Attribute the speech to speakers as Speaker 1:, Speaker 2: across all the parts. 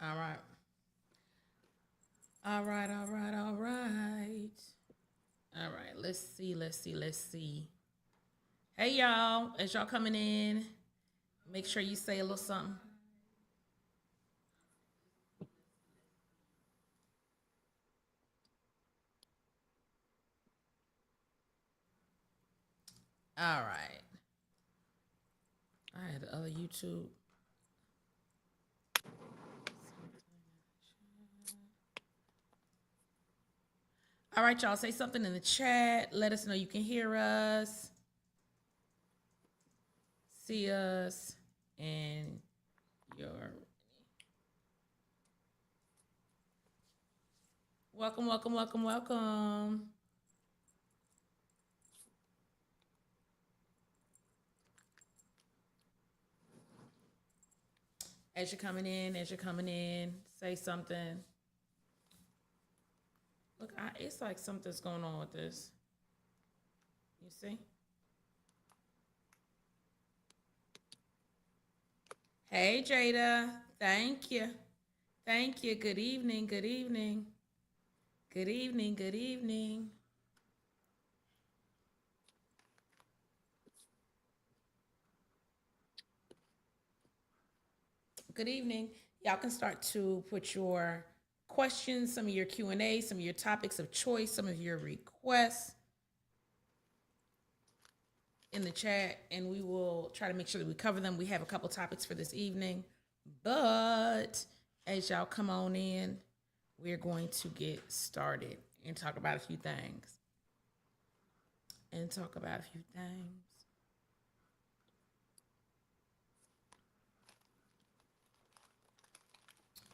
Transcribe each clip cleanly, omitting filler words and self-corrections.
Speaker 1: All right. All right. All right. All right. All right. Let's see. Let's see. Let's see. Hey, y'all. As y'all coming in, make sure you say a little something. All right. I had the other YouTube. All right, y'all. Say something in the chat. Let us know you can hear us, see us, and you're welcome, welcome, welcome, welcome. As you're coming in, say something. Look, it's like something's going on with this. You see? Hey, Jada. Thank you. Thank you. Good evening. Good evening. Good evening. Good evening. Good evening. Y'all can start to put your questions, some of your Q&A, some of your topics of choice, some of your requests in the chat, and we will try to make sure that we cover them. We have a couple topics for this evening, but as y'all come on in, we're going to get started and talk about a few things.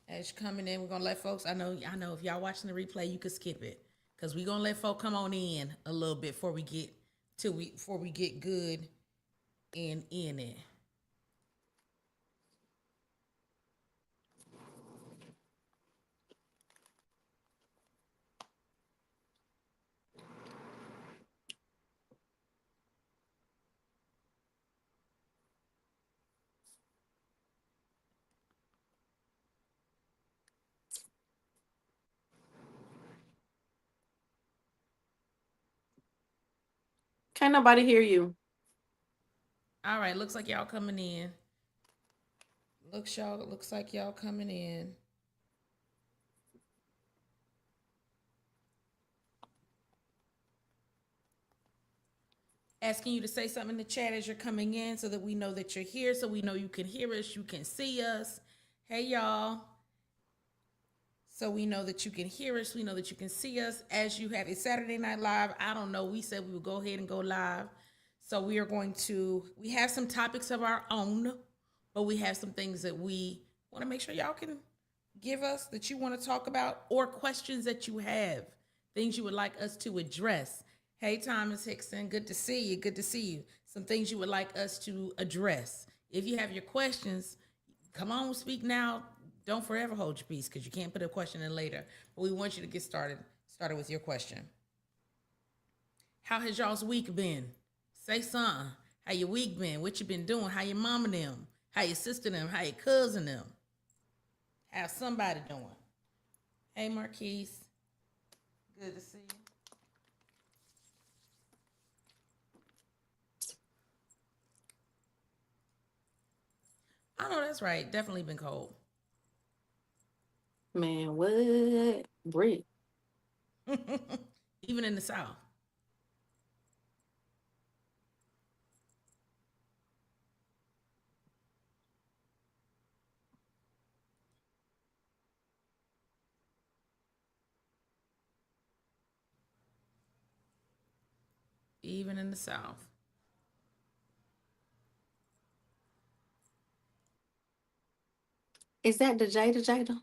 Speaker 1: As you're coming in, we're gonna let folks. I know. If y'all watching the replay, you could skip it because we're gonna let folk come on in a little bit before we get good and in it.
Speaker 2: Can't nobody hear you.
Speaker 1: All right, looks like y'all coming in. Looks like y'all coming in. Asking you to say something in the chat as you're coming in so that we know that you're here, so we know you can hear us, you can see us. Hey, y'all. So we know that you can hear us, we know that you can see us as you have a Saturday Night Live. I don't know. We said we would go ahead and go live. So we have some topics of our own, but we have some things that we want to make sure y'all can give us that you want to talk about or questions that you have, things you would like us to address. Hey, Thomas Hickson, good to see you. Good to see you. Some things you would like us to address. If you have your questions, come on, speak now. Don't forever hold your peace because you can't put a question in later. But we want you to get started with your question. How has y'all's week been? Say something. How your week been? What you been doing? How your mama them? How your sister them? How your cousin them? How somebody doing? Hey, Marquise. Good to see you. I know that's right. Definitely been cold.
Speaker 2: Man, what? Brick.
Speaker 1: Even in the South. Even in the South.
Speaker 2: Is that the Jada?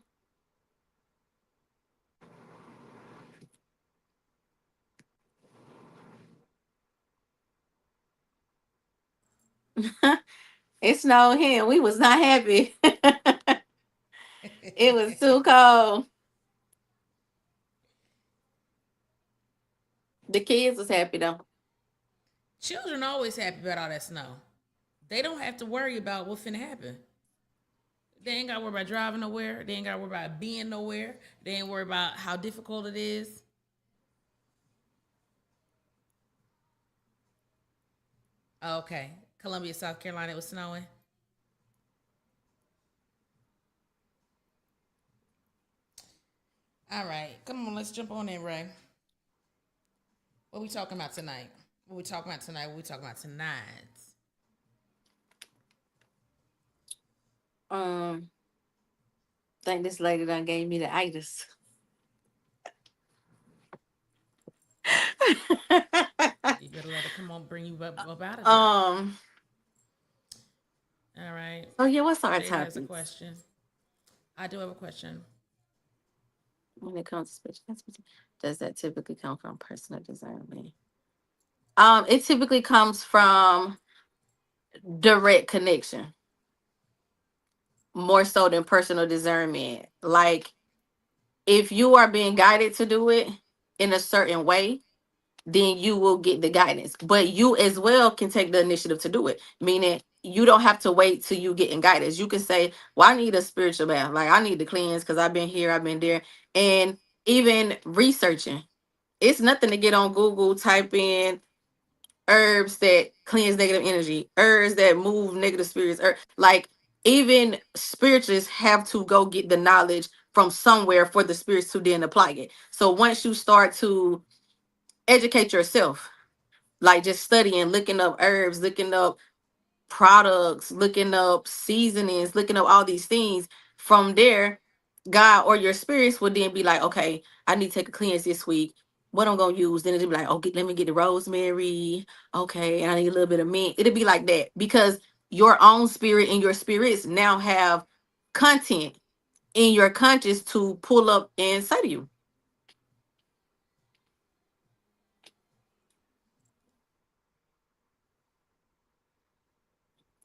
Speaker 2: It snowed here. We was not happy. It was too cold. The kids was happy though.
Speaker 1: Children always happy about all that snow. They don't have to worry about what's finna happen. They ain't got to worry about driving nowhere. They ain't got to worry about being nowhere. They ain't worry about how difficult it is. Okay. Columbia, South Carolina, it was snowing. All right. Come on, let's jump on in, Ray. What we talking about tonight? What we talking about tonight? What we talking about tonight?
Speaker 2: Um, think this lady done gave me the itis.
Speaker 1: You better let her come on, bring you up out of there.
Speaker 2: um.
Speaker 1: All right.
Speaker 2: Oh yeah, what's our
Speaker 1: Jada has a
Speaker 2: topic
Speaker 1: question. I do have a question.
Speaker 2: when it comes to spiritual transportation? Does that typically come from personal discernment? It typically comes from direct connection, more so than personal discernment. Like if you are being guided to do it in a certain way, then you will get the guidance. But you as well can take the initiative to do it. Meaning you don't have to wait till you getting guidance. You can say, well, I need a spiritual bath. Like I need to cleanse because I've been here, I've been there. And even researching. It's nothing to get on Google, type in herbs that cleanse negative energy, herbs that move negative spirits, or like even spiritualists have to go get the knowledge from somewhere for the spirits to then apply it. So once you start to educate yourself, like just studying, looking up herbs, looking up products, looking up seasonings, looking up all these things, from there, God or your spirits would then be like, okay, I need to take a cleanse this week. What I'm gonna use? Then it'll be like, okay, let me get the rosemary. Okay, and I need a little bit of mint. It'll be like that because your own spirit and your spirits now have content in your conscious to pull up and say to you.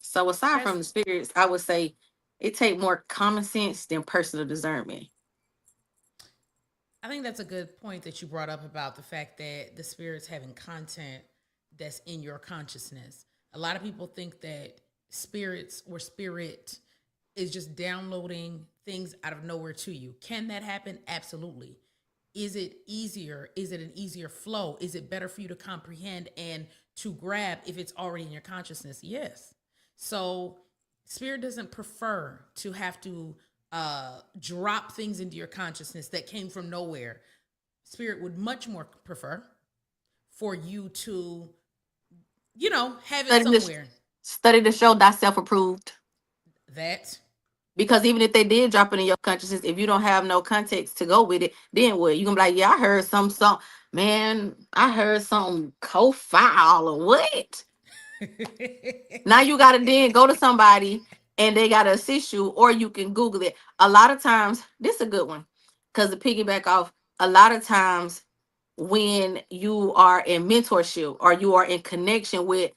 Speaker 2: So aside from
Speaker 1: That's
Speaker 2: the spirits, I would say it take more common sense than personal discernment.
Speaker 1: I think that's a good point that you brought up about the fact that the spirit's having content that's in your consciousness. A lot of people think that spirits or spirit is just downloading things out of nowhere to you. Can that happen? Absolutely. Is it easier? Is it an easier flow? Is it better for you to comprehend and to grab if it's already in your consciousness? Yes. So, spirit doesn't prefer to have to drop things into your consciousness that came from nowhere. Spirit would much more prefer for you to, have it
Speaker 2: Study this,
Speaker 1: somewhere.
Speaker 2: study to show thyself approved.
Speaker 1: That
Speaker 2: Because even if they did drop it in your consciousness, if you don't have no context to go with it, then what? You gonna be like, yeah, I heard some song, man. I heard some co-file or what? Now you gotta then go to somebody and they gotta assist you, or you can Google it. A lot of times, this is a good one because to piggyback off, a lot of times when you are in mentorship or you are in connection with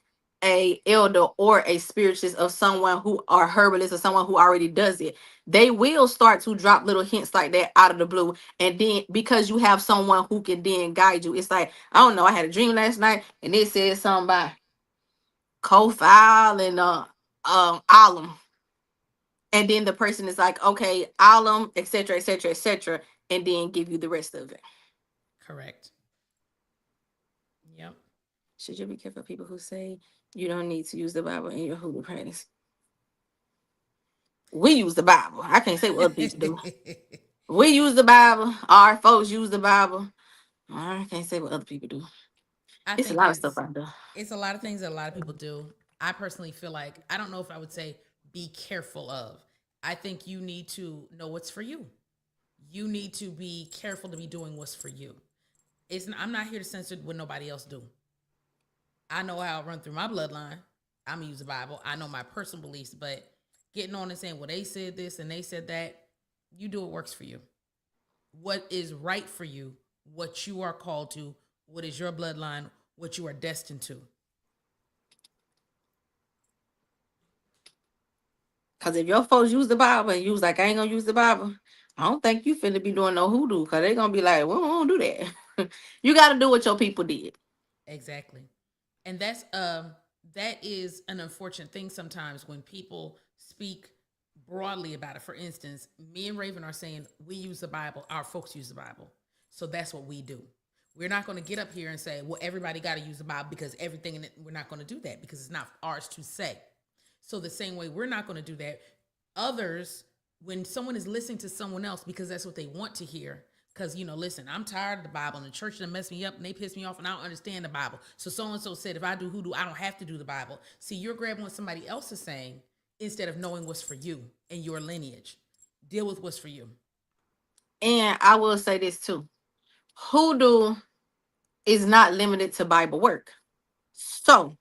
Speaker 2: a elder or a spiritualist of someone who are herbalist or someone who already does it, they will start to drop little hints like that out of the blue. And then because you have someone who can then guide you, it's like, I don't know, I had a dream last night and it said something about Kofile and alum, and then the person is like, okay, alum, etc., etc., etc., and then give you the rest of it.
Speaker 1: correct. Yep.
Speaker 2: Should you be careful of people who say you don't need to use the Bible in your holy practice? We use the Bible. I can't say what other people do. We use the Bible. Our folks use the Bible. I can't say what other people do.
Speaker 1: I
Speaker 2: It's a
Speaker 1: think
Speaker 2: lot of stuff
Speaker 1: it's
Speaker 2: out there.
Speaker 1: it's a lot of things that a lot of people do. I personally feel like I don't know if I would say be careful of. I think you need to know what's for you. You need to be careful to be doing what's for you. I'm not here to censor what nobody else do. I know how I run through my bloodline. I'm gonna use the Bible. I know my personal beliefs, but getting on and saying, well, they said this and they said that, you do what works for you. What is right for you, what you are called to, what is your bloodline, what you are destined to.
Speaker 2: Because if your folks use the Bible and you was like, I ain't gonna use the Bible, I don't think you finna be doing no hoodoo because they gonna be like, well, we don't do that. You gotta do what your people did.
Speaker 1: Exactly. And that is an unfortunate thing sometimes when people speak broadly about it. For instance, me and Raven are saying we use the Bible, our folks use the Bible. So that's what we do. We're not going to get up here and say, well, everybody got to use the Bible because everything in it, we're not going to do that because it's not ours to say. So the same way we're not going to do that. Others, when someone is listening to someone else because that's what they want to hear, because, listen, I'm tired of the Bible and the church done messed me up and they piss me off and I don't understand the Bible. So so-and-so said, if I do hoodoo, I don't have to do the Bible. See, you're grabbing what somebody else is saying instead of knowing what's for you and your lineage. Deal with what's for you.
Speaker 2: And I will say this too. Hoodoo is not limited to Bible work. So,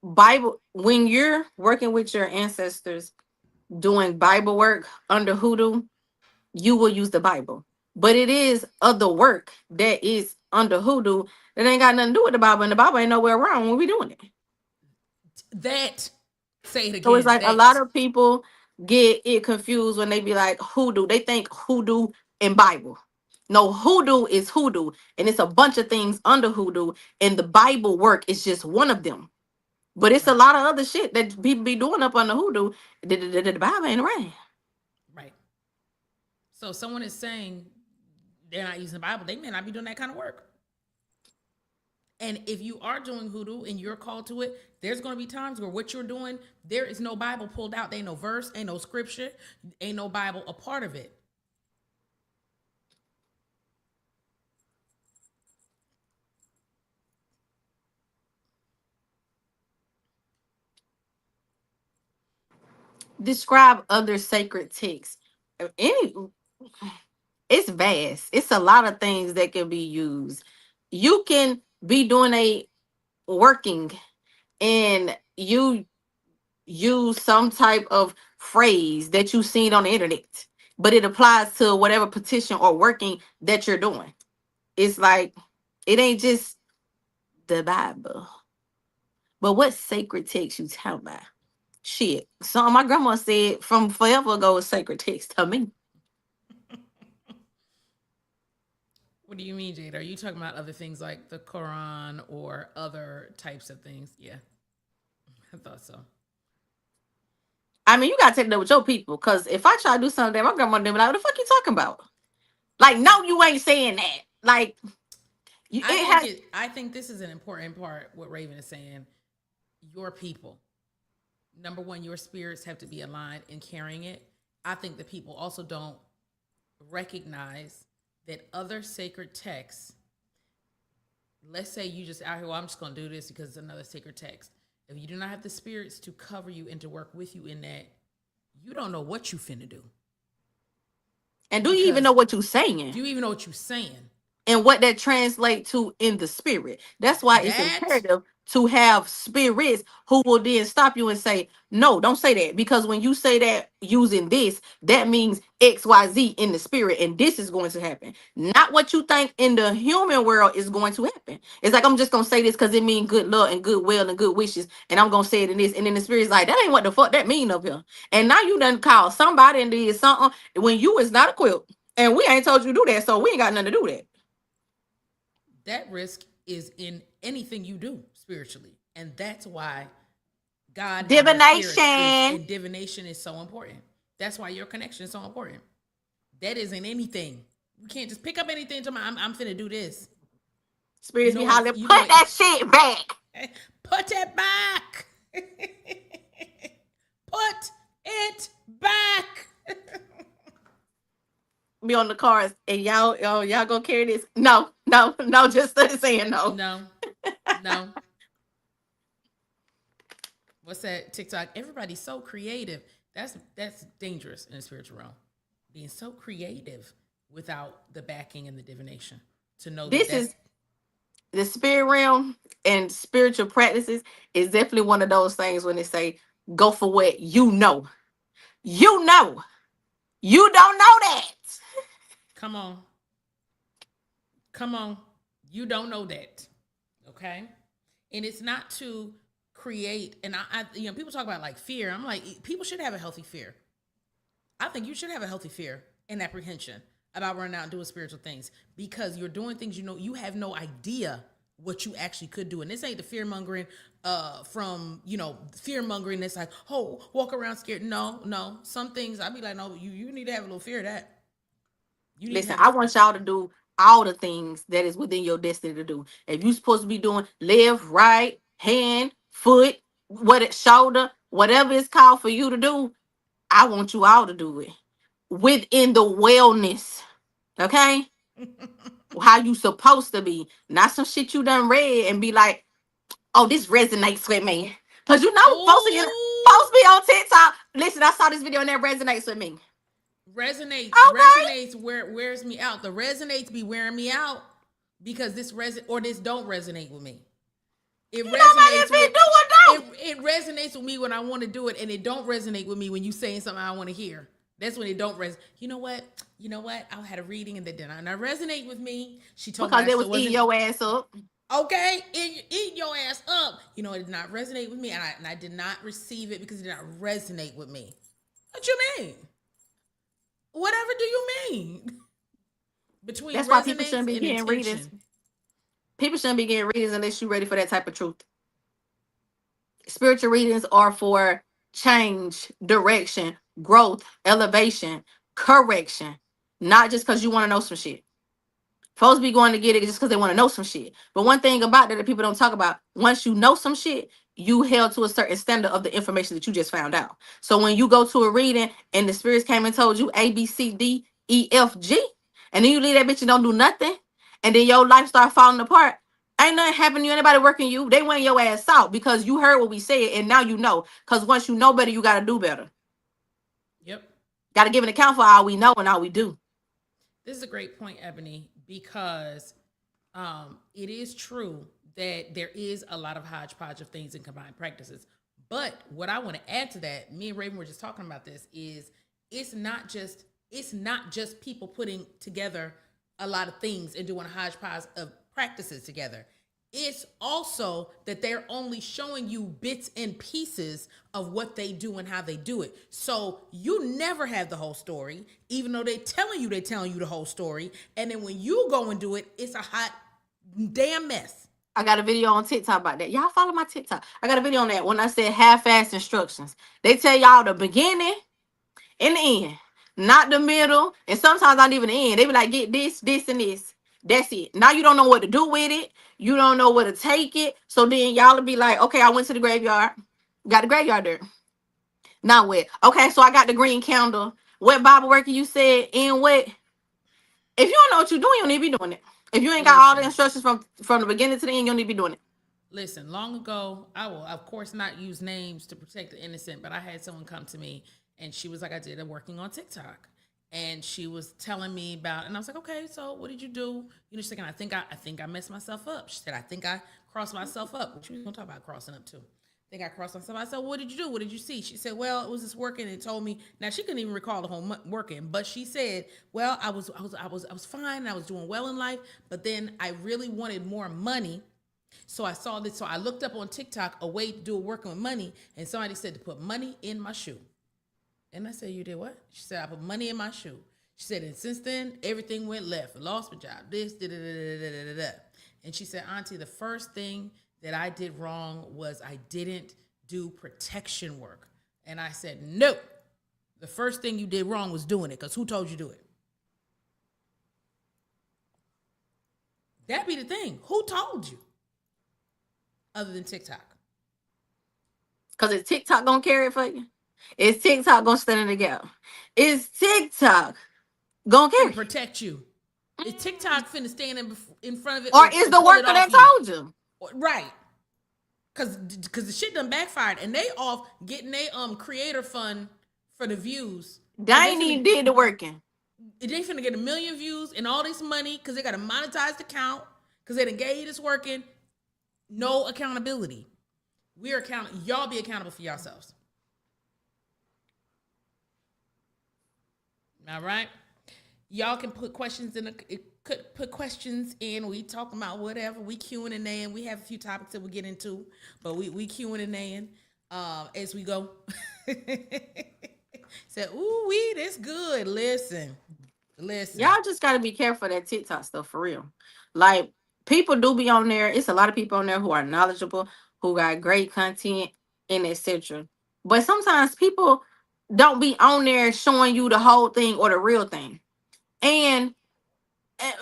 Speaker 2: Bible, when you're working with your ancestors doing Bible work under hoodoo, you will use the Bible. But it is other work that is under hoodoo that ain't got nothing to do with the Bible, and the Bible ain't nowhere around when we doing it.
Speaker 1: Say it again.
Speaker 2: So it's like a lot of people get it confused when they be like hoodoo. They think hoodoo and Bible. No, hoodoo is hoodoo, and it's a bunch of things under hoodoo, and the Bible work is just one of them. But it's a lot of other shit that people be doing up under hoodoo. The Bible ain't around.
Speaker 1: Right. So if someone is saying they're not using the Bible, they may not be doing that kind of work. And if you are doing hoodoo and you're called to it, there's going to be times where what you're doing, there is no Bible pulled out. There ain't no verse, ain't no scripture, ain't no Bible a part of it.
Speaker 2: Describe other sacred texts. It's vast. It's a lot of things that can be used. You can be doing a working and you use some type of phrase that you've seen on the internet, but it applies to whatever petition or working that you're doing. It's like it ain't just the Bible. But what sacred text you talking about? Shit. So my grandma said from forever ago is sacred text to me.
Speaker 1: What do you mean, Jade? Are you talking about other things like the Quran or other types of things? Yeah. I thought so.
Speaker 2: I mean, you gotta take that with your people, because if I try to do something that my grandma did, like, what the fuck you talking about? Like, no, you ain't saying that. Like,
Speaker 1: I think this is an important part. What Raven is saying, your people. Number one, your spirits have to be aligned in carrying it. I think that people also don't recognize that other sacred texts. Let's say you just out here, well, I'm just going to do this because it's another sacred text. If you do not have the spirits to cover you and to work with you in that, you don't know what you finna do.
Speaker 2: And do you even know what you're saying?
Speaker 1: Do you even know what you're saying?
Speaker 2: And what that translates to in the spirit. That's why it's imperative to have spirits who will then stop you and say, no, don't say that. Because when you say that using this, that means XYZ in the spirit. And this is going to happen. Not what you think in the human world is going to happen. It's like, I'm just going to say this because it means good luck and goodwill and good wishes. And I'm going to say it in this. And then the spirit's like, that ain't what the fuck that mean up here. And now you done call somebody and did something when you is not equipped. And we ain't told you to do that. So we ain't got nothing to do with that.
Speaker 1: That risk is in anything you do spiritually. And that's why God
Speaker 2: divination
Speaker 1: and divination is so important. That's why your connection is so important. That isn't anything. You can't just pick up anything to I'm finna do this.
Speaker 2: Spirits be hollering, put that shit back.
Speaker 1: Put it back. Put it back.
Speaker 2: Be on the cars and y'all gonna carry this? No, just saying no.
Speaker 1: No. What's that TikTok? Everybody's so creative. That's dangerous in the spiritual realm. Being so creative without the backing and the divination to know
Speaker 2: this is the spirit realm and spiritual practices is definitely one of those things when they say go for what you know. You know. You don't know that.
Speaker 1: Come on. You don't know that. Okay? And it's not to create, and I people talk about like fear. I'm like, people should have a healthy fear. I think you should have a healthy fear and apprehension about running out and doing spiritual things, because you're doing things you have no idea what you actually could do. And this ain't the fear mongering from, fear mongering that's like, oh, walk around scared. No. Some things I'd be like, no, you need to have a little fear of that. You need to
Speaker 2: Listen,
Speaker 1: have
Speaker 2: I want y'all to do all the things that is within your destiny to do. If you supposed to be doing left, right, hand, foot, shoulder, whatever it's called for you to do, I want you all to do it within the wellness. Okay? How you supposed to be. Not some shit you done read and be like, oh, this resonates with me. Cause folks be on TikTok. Listen, I saw this video and that resonates with me.
Speaker 1: Resonates wears me out. The resonates be wearing me out because this don't resonate with me. It resonates with me when I want to do it, and it don't resonate with me when you saying something I want to hear. That's when it don't resonate. You know what? I had a reading and that did not resonate with me. She told me
Speaker 2: because it was eating your ass up.
Speaker 1: Okay, eat your ass up. It did not resonate with me, and I did not receive it because it did not resonate with me. What you mean? Whatever do you mean? Between
Speaker 2: that's why people shouldn't be getting readings. People shouldn't be getting readings unless you're ready for that type of truth. Spiritual readings are for change, direction, growth, elevation, correction, not just because you want to know some shit. Folks be going to get it just because they want to know some shit. But one thing about that people don't talk about, once you know some shit, you held to a certain standard of the information that you just found out. So when you go to a reading and the spirits came and told you A, B, C, D, E, F, G, and then you leave that bitch and don't do nothing, and then your life start falling apart, ain't nothing happening to you, anybody working you. They want your ass out because you heard what we said and now you know. Because once you know better, you got to do better.
Speaker 1: Yep.
Speaker 2: Got to give an account for all we know and all we do.
Speaker 1: This is a great point, Ebony, because it is true that there is a lot of hodgepodge of things in combined practices. But what I want to add to that, me and Raven were just talking about this, is it's not just people putting together a lot of things and doing a hodgepodge of practices together. It's also that they're only showing you bits and pieces of what they do and how they do it. So you never have the whole story, even though they're telling you the whole story. And then when you go and do it, it's a hot damn mess.
Speaker 2: I got a video on TikTok about that. Y'all follow my TikTok. I got a video on that when I said half-ass instructions. They tell y'all the beginning and the end, not the middle, and sometimes not even the end. They be like, get this, this, and this. That's it. Now you don't know what to do with it. You don't know where to take it. So then y'all will be like, okay, I went to the graveyard. Got the graveyard there. Now what? Okay, so I got the green candle. What Bible working you said in what? If you don't know what you're doing, you don't need to be doing it. If you ain't got all the instructions from the beginning to the end, you don't need to be doing it.
Speaker 1: Listen, long ago, I will, of course, not use names to protect the innocent, but I had someone come to me and she was like, I did it working on TikTok. And she was telling me about, and I was like, okay, so what did you do? She's like, I think I messed myself up. She said, I think I crossed myself up. Which we was gonna talk about crossing up too. I think I crossed myself. I said, what did you do? What did you see? She said, well, it was just working. And told me. Now she couldn't even recall the whole working, but she said, well, I was fine. And I was doing well in life, but then I really wanted more money. So I saw this. So I looked up on TikTok a way to do it working with money, and somebody said to put money in my shoe. And I said, you did what? She said, I put money in my shoe. She said, and since then, everything went left. I lost my job. This, da, da, da, da, da, da. And she said, Auntie, the first thing that I did wrong was I didn't do protection work. And I said, no. The first thing you did wrong was doing it, because who told you to do it? That be the thing. Who told you? Other than TikTok.
Speaker 2: Because is TikTok going to carry it for you? Is TikTok going to stand in the gap? Is TikTok going to carry it?
Speaker 1: Protect you? Is TikTok finna stand in front of it?
Speaker 2: Or is the worker that told you?
Speaker 1: Right. Because the shit done backfired. And they off getting their creator fund for the views.
Speaker 2: They ain't even did the working.
Speaker 1: They finna get 1 million views and all this money because they got a monetized account because they done gave you this working. No accountability. We're accountable. Y'all be accountable for yourselves. All right. Y'all can put questions in. Put questions in. We talking about whatever. We Qing and A-ing. We have a few topics that we'll get into, but we Qing and A-ing as we go. Said, ooh, this good. Listen.
Speaker 2: Y'all just gotta be careful of that TikTok stuff for real. Like, people do be on there. It's a lot of people on there who are knowledgeable, who got great content, and etc. But sometimes people don't be on there showing you the whole thing or the real thing. And if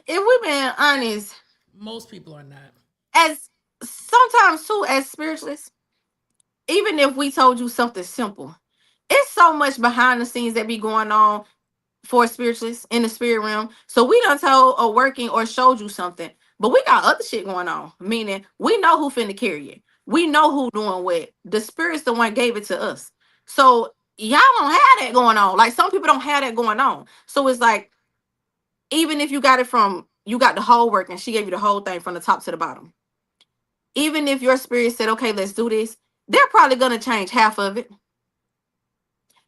Speaker 2: we've been honest,
Speaker 1: Most people are not.
Speaker 2: as sometimes too, as spiritualists, even if we told you something simple, it's so much behind the scenes that be going on for spiritualists in the spirit realm. So we done told or working or showed you something, but we got other shit going on. Meaning we know who finna carry it. We know who doing what. The spirit's the one gave it to us. So y'all don't have that going on. Like some people don't have that going on. So it's like, even if you got it from, you got the whole work and she gave you the whole thing from the top to the bottom. Even if your spirit said, okay, let's do this, they're probably going to change half of it.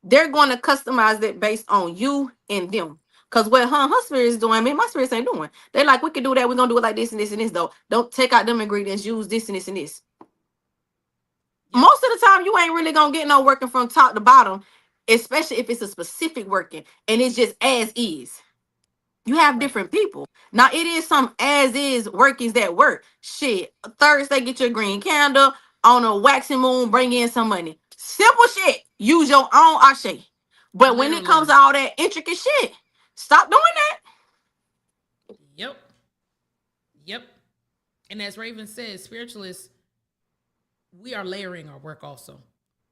Speaker 2: They're going to customize it based on you and them. Because what her spirit is doing, I mean, my spirits ain't doing. They're like, we can do that. We're going to do it like this and this and this, though. Don't take out them ingredients. Use this and this and this. Yep. Most of the time, you ain't really going to get no working from top to bottom, especially if it's a specific working and it's just as is. You have different people. Now, it is some as is workings that work. Shit. Thursday, get your green candle. On a waxing moon, bring in some money. Simple shit. Use your own ashe. But when it comes to all that intricate shit, stop doing that.
Speaker 1: Yep. Yep. And as Raven says, spiritualists, we are layering our work also.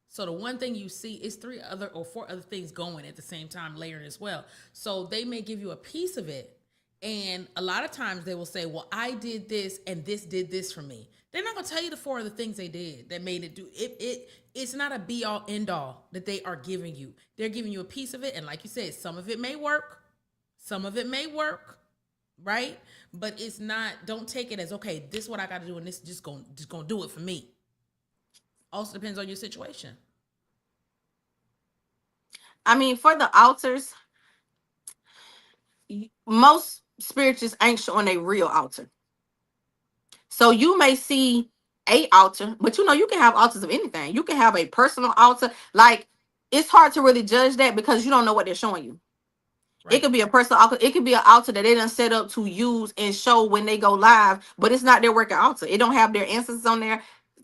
Speaker 1: So the one thing you see is 3 other or 4 other things going at the same time, layering as well. So they may give you a piece of it. And a lot of times they will say, well, I did this and this did this for me. They're not going to tell you the 4 other things they did that made it do it. It's not a be all end all that they are giving you. They're giving you a piece of it. And like you said, some of it may work. Some of it may work. Right. But it's not, don't take it as, okay, this is what I got to do. And this is just going to do it for me. Also depends on your situation.
Speaker 2: I mean, for the altars, most spiritualists ain't showing a real altar. So you may see a altar, but you know, you can have altars of anything. You can have a personal altar. Like, it's hard to really judge that because you don't know what they're showing you. Right. It could be a personal altar. It could be an altar that they done set up to use and show when they go live, but it's not their working altar. It don't have their ancestors on there.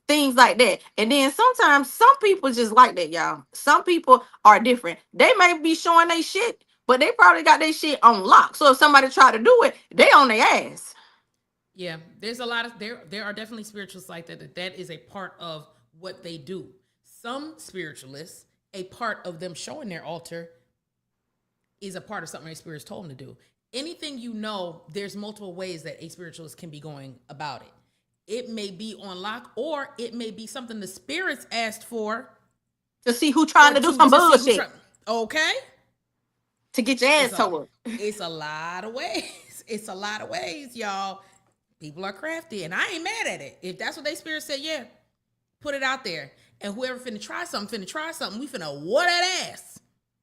Speaker 2: Things like that. And then sometimes some people just like that, y'all. Some people are different. They may be showing their shit, but they probably got their shit on lock. So if somebody try to do it, they on their ass.
Speaker 1: Yeah, there's a lot of there are definitely spiritualists like that is a part of what they do. Some spiritualists, a part of them showing their altar is a part of something their spirits told them to do. Anything you know, there's multiple ways that a spiritualist can be going about it. It may be on lock, or it may be something the spirits asked for
Speaker 2: to see who trying to do some bullshit.
Speaker 1: Okay,
Speaker 2: to get your ass towed.
Speaker 1: It's a lot of ways. It's a lot of ways, y'all. People are crafty, and I ain't mad at it. If that's what they spirit said, yeah, put it out there. And whoever finna try something, we finna wear that ass.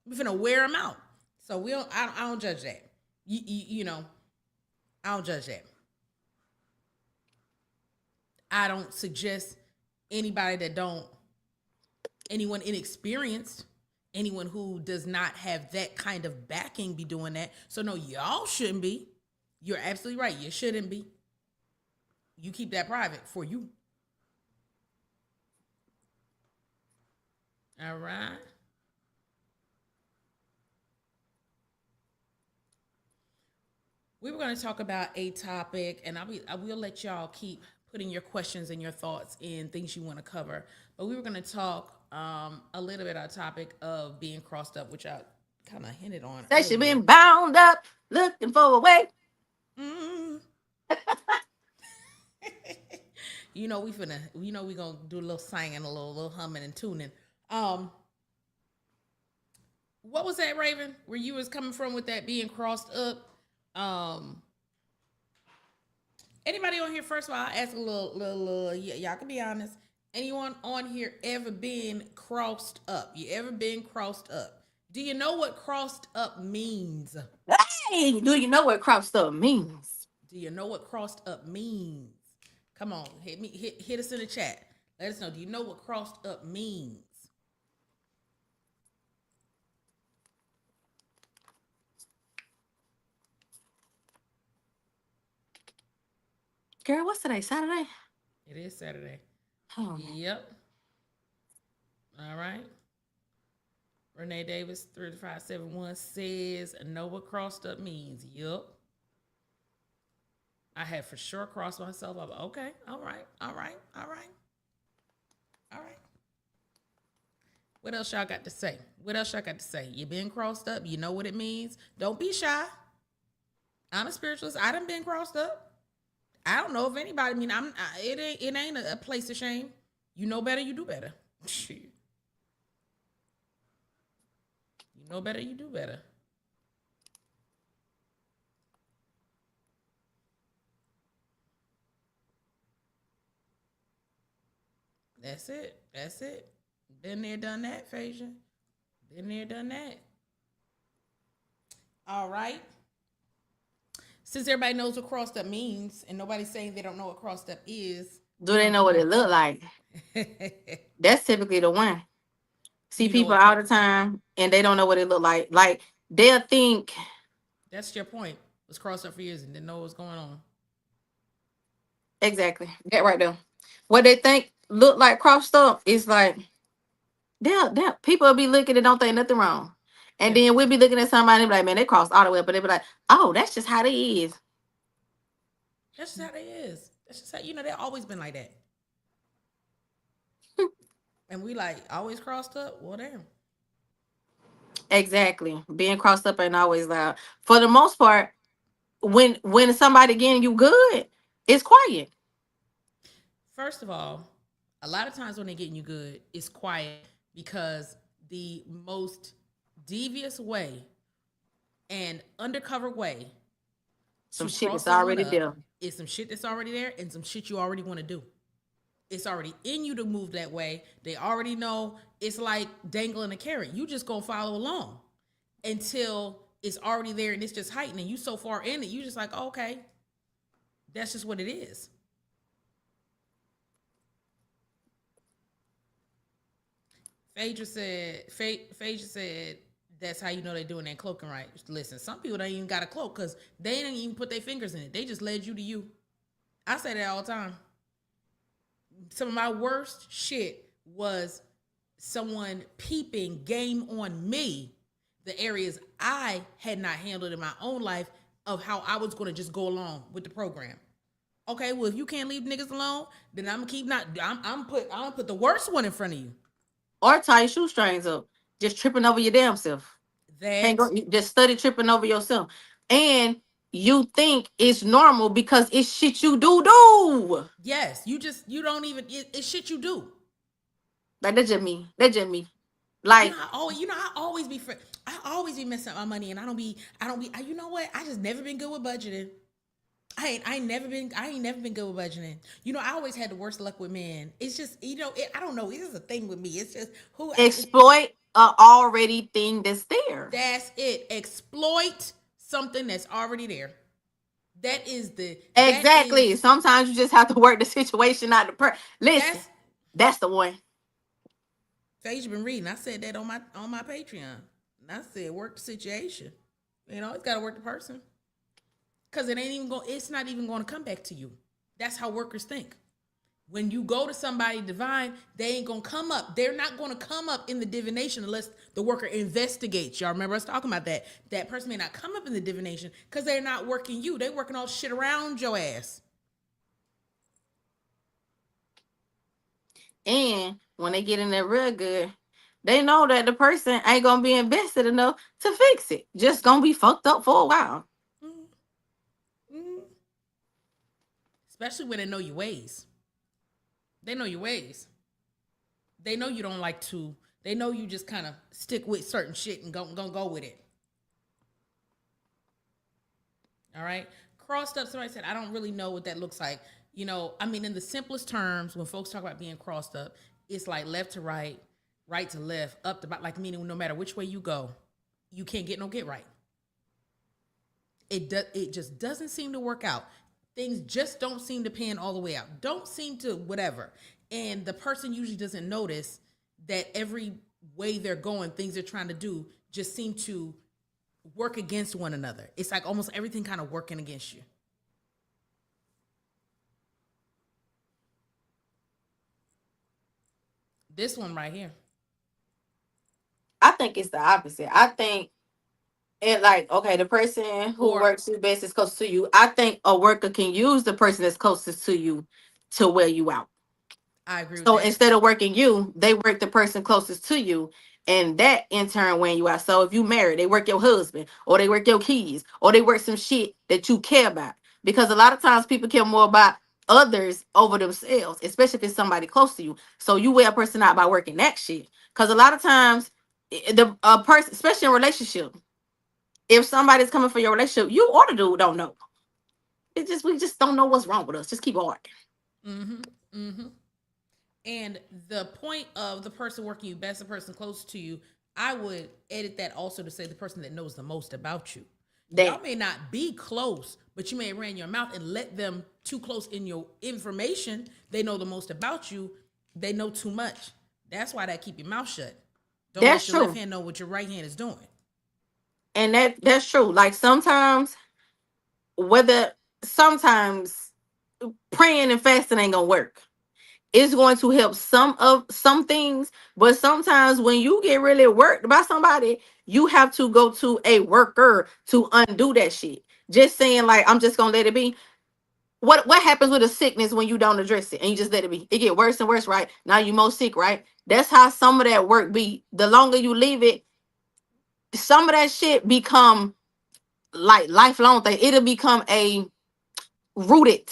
Speaker 1: We finna wear them out. So we don't. I don't judge that. You know, I don't judge that. I don't suggest anyone inexperienced, anyone who does not have that kind of backing be doing that. So no, y'all shouldn't be. You're absolutely right. You shouldn't be. You keep that private for you. All right. We were going to talk about a topic, and I will let y'all keep putting your questions and your thoughts in things you want to cover. But we were going to talk a little bit on a topic of being crossed up, which I kind of hinted on.
Speaker 2: That she been bound up, looking for a way.
Speaker 1: You know we gonna do a little singing, a little humming and tuning. What was that, Raven? Where you was coming from with that being crossed up? Anybody on here? First of all, I'll ask a little. Y'all can be honest. Anyone on here ever been crossed up? You ever been crossed up? Do you know what crossed up means?
Speaker 2: Hey, do you know what crossed up means?
Speaker 1: Do you know what crossed up means? Come on, hit us in the chat. Let us know. Do you know what crossed up means?
Speaker 2: Girl, what's today? Saturday?
Speaker 1: It is Saturday.
Speaker 2: Oh.
Speaker 1: Yep. All right. Renee Davis 3571 says, know what crossed up means. Yep. I had for sure crossed myself up. Okay. All right. All right. All right. All right. What else y'all got to say? What else y'all got to say? You been crossed up. You know what it means. Don't be shy. I'm a spiritualist. I done been crossed up. I don't know if anybody. I mean, it ain't a place of shame. You know better. You do better. Shit. You know better. You do better. That's it. That's it. Been there, done that, Phasia. Been there, done that. All right. Since everybody knows what crossed up means, and nobody's saying they don't know what crossed up is,
Speaker 2: Do they know what it look like? That's typically the one. See
Speaker 1: You know
Speaker 2: people
Speaker 1: what
Speaker 2: all the time and they don't know what it look like. Like they'll think
Speaker 1: that's your point. Was crossed up for years and didn't know what was going on.
Speaker 2: exactly that right there. What they think look like crossed up is like they'll people will be looking and don't think nothing wrong. And
Speaker 1: Yeah.
Speaker 2: then we'll be looking at somebody and be like, man, they crossed all the way up, but they be like, oh, that's just how they is.
Speaker 1: That's just how they is. That's just how they've always been like that. And we like always crossed up. Well, damn.
Speaker 2: Exactly. Being crossed up ain't always loud. For the most part, when somebody getting you good, it's quiet.
Speaker 1: First of all, a lot of times when they're getting you good, it's quiet because the most devious way and undercover way
Speaker 2: Some
Speaker 1: to
Speaker 2: shit
Speaker 1: cross
Speaker 2: that's
Speaker 1: someone
Speaker 2: already
Speaker 1: up
Speaker 2: there.
Speaker 1: is some shit that's already there and some shit you already want to do. It's already in you to move that way. They already know. It's like dangling a carrot. You just gonna follow along until it's already there and it's just heightening. You so far in it, you just like, oh, okay, that's just what it is. Phaedra said, that's how you know they're doing that cloaking right. Listen, some people don't even got a cloak because they didn't even put their fingers in it. They just led you to you. I say that all the time. Some of my worst shit was someone peeping game on me, the areas I had not handled in my own life of how I was going to just go along with the program. Okay, well, if you can't leave niggas alone, then I'm gonna keep not. I'm gonna put the worst one in front of you.
Speaker 2: Or tie your shoestrings up. Just tripping over your damn self. Can't go
Speaker 1: That
Speaker 2: just study tripping over yourself. And you think it's normal because it's shit you do.
Speaker 1: yes, you don't even it's shit you do.
Speaker 2: Like that's just me. That's just me. Like
Speaker 1: I always be I always be messing up my money, and you know what? I just never been good with budgeting. I ain't never been good with budgeting. I always had the worst luck with men. It's just I don't know. It's just a thing with me. It's just
Speaker 2: exploit a already thing that's there.
Speaker 1: that's it. Exploit something that's already there.
Speaker 2: Exactly. Sometimes you just have to work the situation out. Listen, that's the one.
Speaker 1: Phase been reading. I said that on my Patreon. And I said work the situation. It's got to work the person. Because it's not even going to come back to you. That's how workers think. When you go to somebody divine, they ain't going to come up. They're not going to come up in the divination unless the worker investigates. Y'all remember us talking about that? That person may not come up in the divination because they're not working you. They're working all shit around your ass.
Speaker 2: And when they get in there real good, they know that the person ain't going to be invested enough to fix it. Just going to be fucked up for a while.
Speaker 1: Mm-hmm. Especially when they know your ways. They know your ways. They know you don't like to. They know you just kind of stick with certain shit and go with it. All right. Crossed up. Somebody said, I don't really know what that looks like. In the simplest terms, when folks talk about being crossed up, it's like left to right to left, up to bottom. Like meaning no matter which way you go, you can't get right. It just doesn't seem to work out. Things just don't seem to pan all the way out. Don't seem to whatever. And the person usually doesn't notice that every way they're going, things they're trying to do just seem to work against one another. It's like almost everything kind of working against you. This one right here.
Speaker 2: I think it's the opposite. I think it like, okay, the person who
Speaker 1: Or
Speaker 2: works the best is close to you. I think a worker can use the person that's closest to you to wear you out.
Speaker 1: I agree with
Speaker 2: So
Speaker 1: that.
Speaker 2: instead of working you, they work the person closest to you, and that in turn wearing you out. So if you married, they work your husband, or they work your kids, or they work some shit that you care about. Because a lot of times people care more about others over themselves, especially if it's somebody close to you. So you wear a person out by working that shit. Because a lot of times, the a person, especially in a relationship, if somebody's coming for your relationship, you or the dude don't know. It just we just don't know what's wrong with us. Just keep arguing.
Speaker 1: Mm-hmm. Mm-hmm. And the point of the person working you best, the person close to you, I would edit that also to say the person that knows the most about you. Y'all
Speaker 2: That
Speaker 1: may not be close, but you may have ran your mouth and let them too close in your information. They know the most about you. They know too much. That's why that keep your mouth shut. Don't
Speaker 2: that's
Speaker 1: let your left
Speaker 2: true.
Speaker 1: hand know what your right hand is doing.
Speaker 2: And that's true. Like sometimes whether sometimes praying and fasting ain't gonna work. It's going to help some things, but sometimes when you get really worked by somebody, you have to go to a worker to undo that shit. Just saying like I'm just gonna let it be. What happens with a sickness when you don't address it and you just let it be? It get worse and worse, right? Now you more sick, right? That's how some of that work be. The longer you leave it, some of that shit become like lifelong thing. It'll become a rooted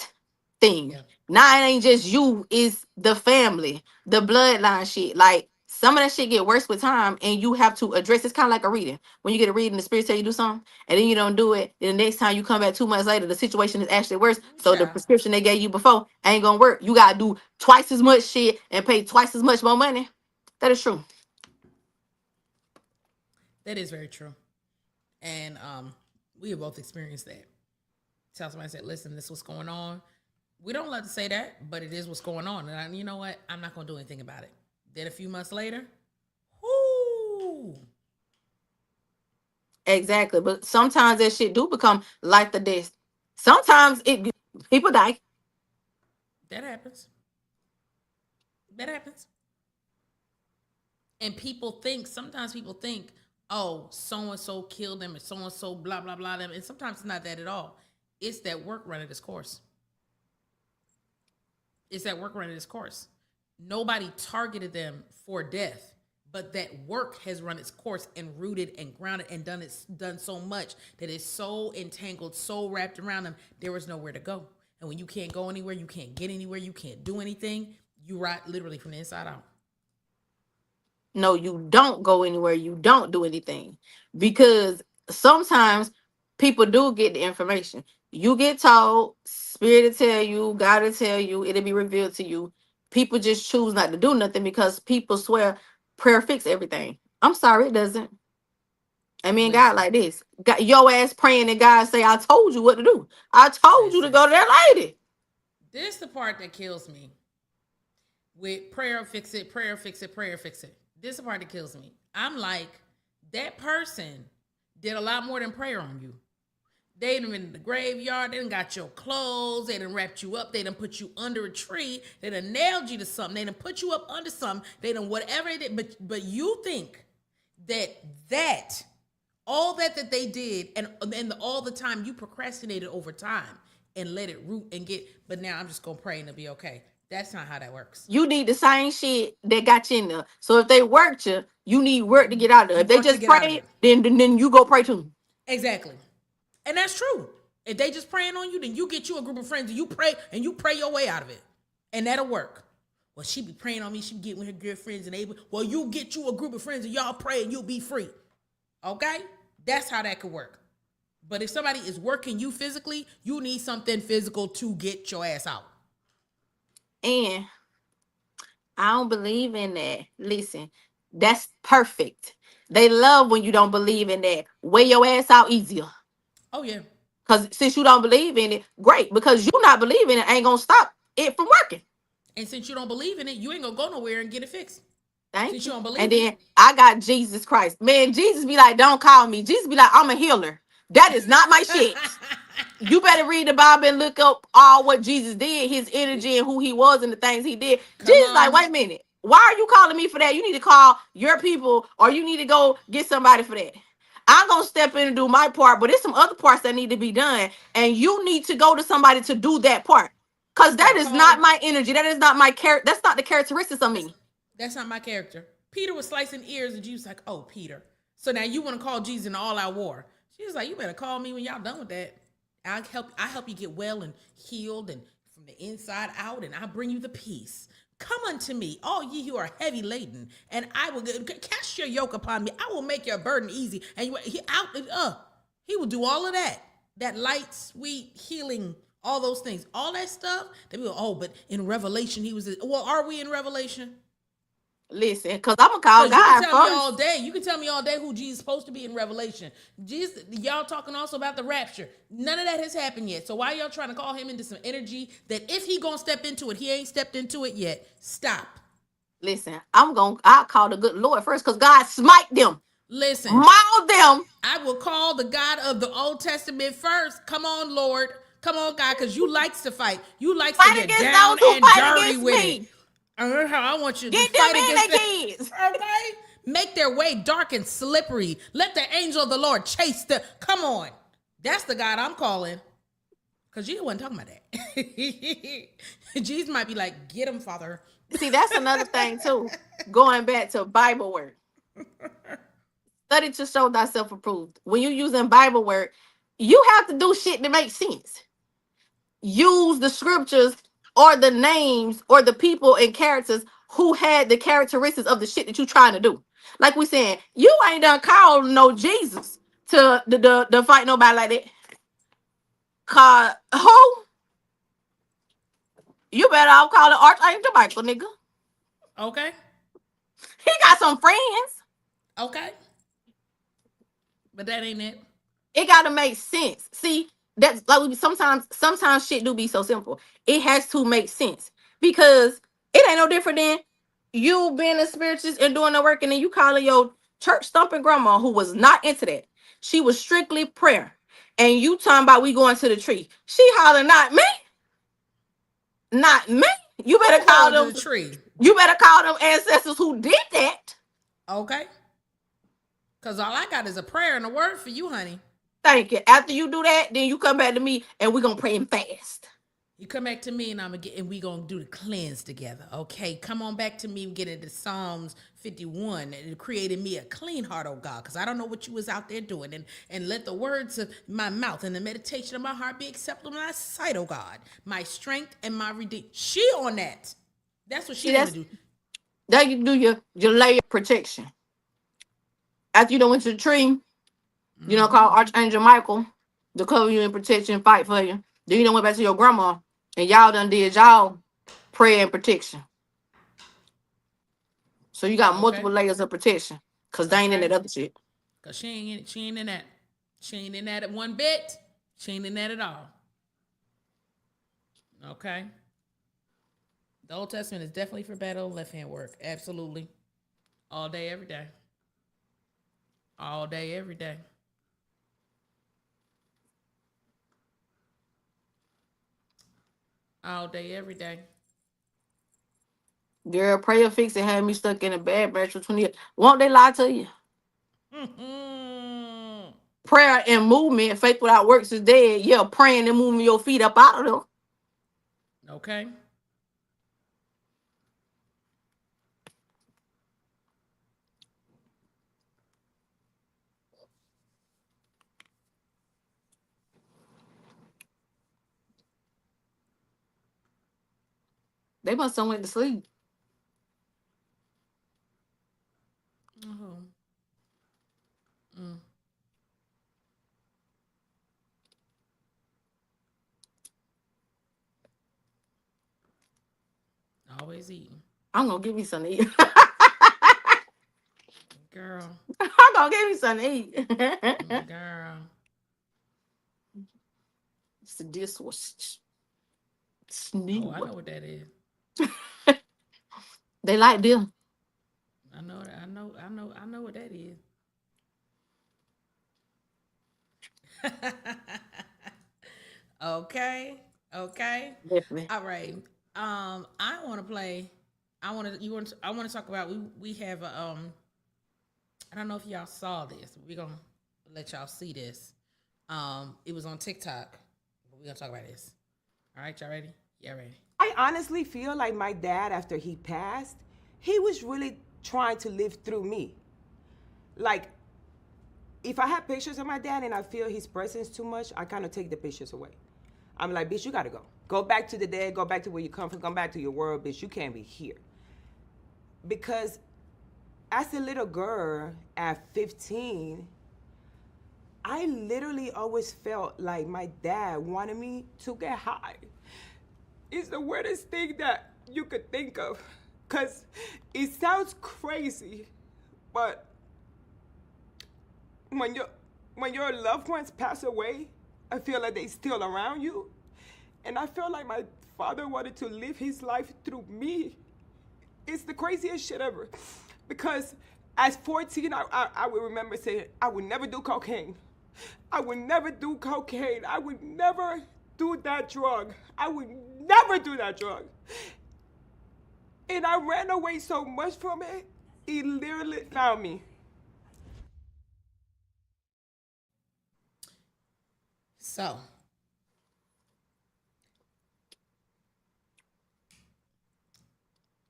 Speaker 2: thing.
Speaker 1: Yeah.
Speaker 2: Now it ain't just you, it's the family, the bloodline shit. Like some of that shit get worse with time and you have to address it's kind of like a reading. When you get a reading, the spirit tell you do something and then you don't do it. Then the next time you come back 2 months later, the situation is actually worse. So the
Speaker 1: Child.
Speaker 2: prescription they gave you before ain't gonna work. You gotta do twice as much shit and pay twice as much more money. That is true.
Speaker 1: That is very true. And we have both experienced that. Tell somebody, said, listen, this is what's going on. We don't like to say that, but it is what's going on. And you know what? I'm not going to do anything about it. Then a few months later, whoo,
Speaker 2: Exactly. But sometimes that shit do become like the death. Sometimes it people die.
Speaker 1: that happens. That happens. And sometimes people think, oh, so and so killed them and so and so blah, blah, blah them. And sometimes it's not that at all. It's that work running its course. It's that work running its course. Nobody targeted them for death, but that work has run its course and rooted and grounded and done so much that it's so entangled, so wrapped around them, there was nowhere to go. And when you can't go anywhere, you can't get anywhere, you can't do anything, you rot literally from the inside out.
Speaker 2: No, you don't go anywhere. You don't do anything because sometimes people do get the information. You get told, spirit to tell you, God to tell you, it'll be revealed to you. People just choose not to do nothing because people swear prayer fix everything. I'm sorry, it doesn't. I mean, God
Speaker 1: Listen,
Speaker 2: like this. Got your ass praying and God say, I told you what to do. I told you to
Speaker 1: listen.
Speaker 2: go to that lady.
Speaker 1: This is the part that kills me with prayer fix it, prayer fix it, prayer fix it. This is the part that kills me. I'm like, that person did a lot more than prayer on you. They done been in the graveyard. They done got your clothes. They done wrapped you up. They done put you under a tree. They done nailed you to something. They done put you up under something. They done whatever they did. But you think that all that they did and all the time you procrastinated over time and let it root and get. But now I'm just gonna pray and it'll be okay. That's not how that works.
Speaker 2: You need the same shit that got you in there. So if they worked you, you need work to get out there.
Speaker 1: You
Speaker 2: If they
Speaker 1: work to
Speaker 2: just
Speaker 1: get out of
Speaker 2: prayed,
Speaker 1: it.
Speaker 2: then you go pray too.
Speaker 1: Exactly. And that's true. If they just praying on you, then you get you a group of friends and you pray your way out of it. And that'll work. Well, she be praying on me, she be getting with her good friends and able. Well, you get you a group of friends and y'all pray and you'll be free. Okay? That's how that could work. But if somebody is working you physically, you need something physical to get your ass out.
Speaker 2: And I don't believe in that. Listen, that's perfect. They love when you don't believe in that. Weigh your ass out easier.
Speaker 1: Oh yeah.
Speaker 2: Because since you don't believe in it, great. Because you not believing it ain't gonna stop it from working.
Speaker 1: And since you don't believe in it, you ain't gonna go nowhere and get it fixed.
Speaker 2: Thank
Speaker 1: Since you
Speaker 2: you.
Speaker 1: don't
Speaker 2: And
Speaker 1: believe in
Speaker 2: then I got Jesus Christ. Man, Jesus be like, don't call me. Jesus be like, I'm a healer. That is not my
Speaker 1: it.
Speaker 2: shit. You better read the Bible and look up all what Jesus did, his energy and who he was and the things he did.
Speaker 1: Come
Speaker 2: Jesus like,
Speaker 1: on.
Speaker 2: wait a minute. Why are you calling me for that? You need to call your people or you need to go get somebody for that. I'm gonna step in and do my part, but there's some other parts that need to be done, and you need to go to somebody to do that part. Cause that
Speaker 1: Right.
Speaker 2: is not
Speaker 1: Call.
Speaker 2: my energy. That is not my character. That's not the characteristics of me.
Speaker 1: That's not my character. Peter was slicing ears, and Jesus was like, "Oh, Peter." So now you want to call Jesus an all-out war? She was like, "You better call me when y'all done with that. I help you get well and healed and from the inside out, and I bring you the peace. Come unto me, all ye who are heavy laden, and I will cast your yoke upon me. I will make your burden easy." And he will do all of that. That light, sweet healing, all those things, all that stuff. They will. Oh, but in Revelation, he was. Well, are we in Revelation?
Speaker 2: Listen, cause I'm gonna call
Speaker 1: Because you can
Speaker 2: God
Speaker 1: tell me all
Speaker 2: first.
Speaker 1: day. You can tell me all day who Jesus is supposed to be in Revelation. Jesus, y'all talking also about the rapture. None of that has happened yet. So why y'all trying to call him into some energy that if he gonna step into it, he ain't stepped into it yet. Stop.
Speaker 2: Listen, I'll call the good Lord first, cause God smite them,
Speaker 1: Listen,
Speaker 2: maul them,
Speaker 1: I will call the God of the Old Testament first. Come on, Lord. Come on, God, because you likes to fight. You likes to
Speaker 2: fight
Speaker 1: get
Speaker 2: against
Speaker 1: down
Speaker 2: those who
Speaker 1: and
Speaker 2: fight
Speaker 1: dirty
Speaker 2: against
Speaker 1: with it.
Speaker 2: me.
Speaker 1: I want you to
Speaker 2: Get them
Speaker 1: fight
Speaker 2: and
Speaker 1: against
Speaker 2: their
Speaker 1: it.
Speaker 2: kids.
Speaker 1: Okay? Make their way dark and slippery. Let the angel of the Lord chase them. Come on. That's the God I'm calling. Because Jesus wasn't talking about that. Jesus might be like, get him, Father.
Speaker 2: See, that's another thing too. Going back to Bible word. Study to show thyself approved. When you're using Bible word, you have to do shit to make sense. Use the scriptures or the names or the people and characters who had the characteristics of the shit that you trying to do. Like we saying, you ain't done called no Jesus to the fight nobody like that. Cause who? You better off calling Archangel Michael, nigga.
Speaker 1: Okay?
Speaker 2: He got some friends.
Speaker 1: Okay? But that ain't it.
Speaker 2: It gotta make sense. See, that's like sometimes shit do be so simple. It has to make sense because it ain't no different than you being a spiritualist and doing the work, and then you calling your church stomping grandma who was not into that. She was strictly prayer, and you talking about we going to the tree. She hollering, not me, not me. You better
Speaker 1: Who
Speaker 2: call
Speaker 1: going to
Speaker 2: them.
Speaker 1: the tree?
Speaker 2: You better call them ancestors who did that.
Speaker 1: Okay? Because all I got is a prayer and a word for you, honey.
Speaker 2: Thank you. After you do that, then you come back to me and we're gonna pray and fast.
Speaker 1: You come back to me and we gonna do the cleanse together. Okay, come on back to me and get into Psalms 51. It created me a clean heart, oh God, because I don't know what you was out there doing. And let the words of my mouth and the meditation of my heart be acceptable in thy sight, oh God. My strength and my redeem. She on that. That's what
Speaker 2: See,
Speaker 1: she wanna
Speaker 2: that's
Speaker 1: do.
Speaker 2: that you do your layer of protection. After you done went to the tree, you know,
Speaker 1: Mm-hmm.
Speaker 2: call Archangel Michael to cover you in protection, fight for you. Then you done went back to your grandma and y'all done did y'all prayer and protection. So you got
Speaker 1: Okay.
Speaker 2: multiple layers of protection. Cause they ain't in
Speaker 1: Okay.
Speaker 2: that other shit.
Speaker 1: Cause she ain't in that. She ain't in that at one bit. She ain't in that at all. Okay. The Old Testament is definitely for battle left hand work. Absolutely. All day, every day. All day, every day. All day, every day.
Speaker 2: Girl, prayer fix it had me stuck in a bad marriage for 20 years. Won't they lie to you?
Speaker 1: Mm-hmm.
Speaker 2: Prayer and movement, faith without works is dead. Yeah, praying and moving your feet up out of them.
Speaker 1: Okay.
Speaker 2: They must have went to sleep.
Speaker 1: Mm-hmm. Mm. Always eating.
Speaker 2: I'm gonna give me something to eat.
Speaker 1: Girl.
Speaker 2: I'm gonna give me something to eat.
Speaker 1: Girl.
Speaker 2: It's a dishwasher.
Speaker 1: Oh, I
Speaker 2: Sneak.
Speaker 1: know what that is.
Speaker 2: They like them.
Speaker 1: I know that. I know what that is. Okay. Okay.
Speaker 2: Definitely.
Speaker 1: All right. I want to play. I want to talk about we have a I don't know if y'all saw this. We're gonna let y'all see this. It was on TikTok. We're gonna talk about this. All right, y'all ready? Yeah, ready.
Speaker 3: I honestly feel like my dad, after he passed, he was really trying to live through me. Like, if I have pictures of my dad and I feel his presence too much, I kind of take the pictures away. I'm like, bitch, you gotta go. Go back to the dead, go back to where you come from, come back to your world, bitch. You can't be here. Because as a little girl at 15, I literally always felt like my dad wanted me to get high. It's the weirdest thing that you could think of. Because it sounds crazy, but when your loved ones pass away, I feel like they still around you. And I felt like my father wanted to live his life through me. It's the craziest shit ever. Because at 14, I would remember saying, I would never do cocaine. I would never do cocaine. I would never do that drug. I would never do that drug. And I ran away so much from it, he literally found me.
Speaker 1: So,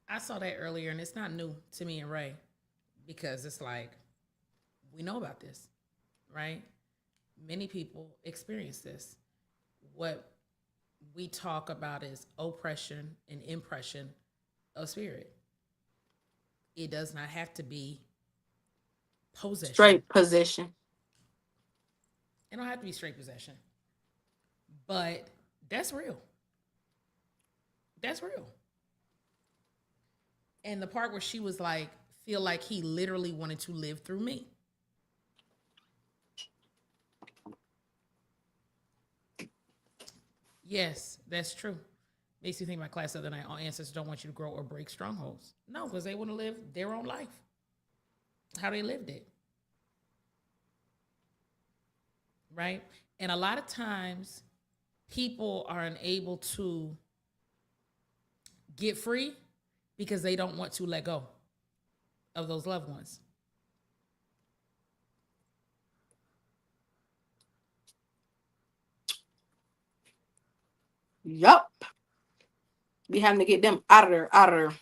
Speaker 1: I saw that earlier, and it's not new to me and Ray because it's like we know about this, right? Many people experience this. What we talk about is oppression and impression of spirit. It does not have to be possession.
Speaker 2: Straight possession.
Speaker 1: It don't have to be straight possession. But that's real. That's real. And the part where she was like, feel like he literally wanted to live through me. Yes, that's true. Makes you think my class the other night, all ancestors don't want you to grow or break strongholds. No, because they want to live their own life. How they lived it. Right? And a lot of times people are unable to get free because they don't want to let go of those loved ones.
Speaker 2: Yup. Be having to get them out of there, out of there.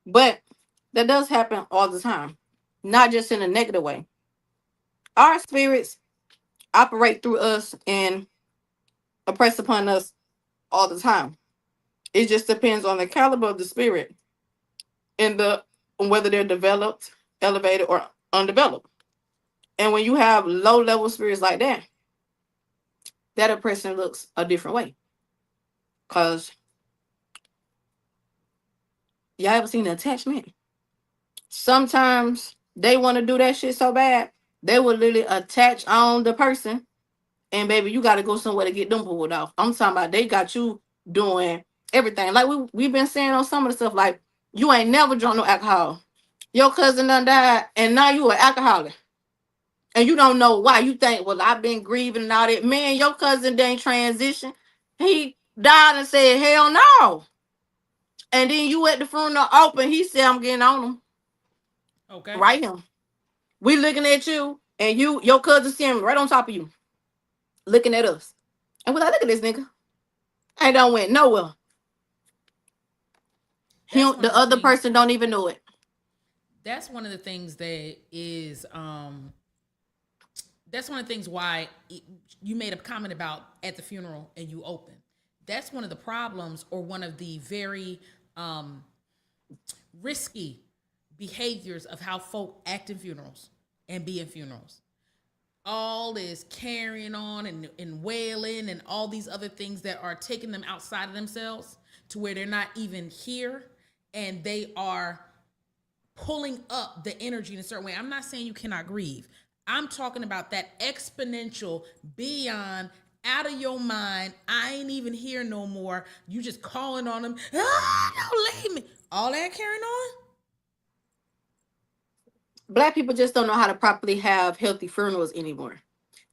Speaker 2: But that does happen all the time, not just in a negative way. Our spirits operate through us and oppress upon us all the time. It just depends on the caliber of the spirit and whether they're developed, elevated, or undeveloped. And when you have low level spirits like that oppression looks a different way. Cause y'all ever seen the attachment? Sometimes they want to do that shit so bad, they will literally attach on the person, and baby, you got to go somewhere to get them pulled off. I'm talking about they got you doing everything. Like we've been saying on some of the stuff, like you ain't never drunk no alcohol. Your cousin done died, and now you an alcoholic. And you don't know why. You think, well, I've been grieving and all that. Man, your cousin didn't transition. He died and said, hell no. And then you at the funeral open, he said, I'm getting on him.
Speaker 1: Okay.
Speaker 2: Right here. We looking at you, and your cousin sitting right on top of you, looking at us. And we're like, look at this nigga. I don't went nowhere. The other person don't even know it.
Speaker 1: That's one of the things that is that's one of the things why you made a comment about at the funeral and you open. That's one of the problems, or one of the very risky behaviors of how folk act in funerals and be in funerals. All this carrying on and wailing and all these other things that are taking them outside of themselves to where they're not even here, and they are pulling up the energy in a certain way. I'm not saying you cannot grieve. I'm talking about that exponential, beyond, out of your mind. I ain't even here no more. You just calling on them. Don't leave me. All that carrying on.
Speaker 2: Black people just don't know how to properly have healthy funerals anymore.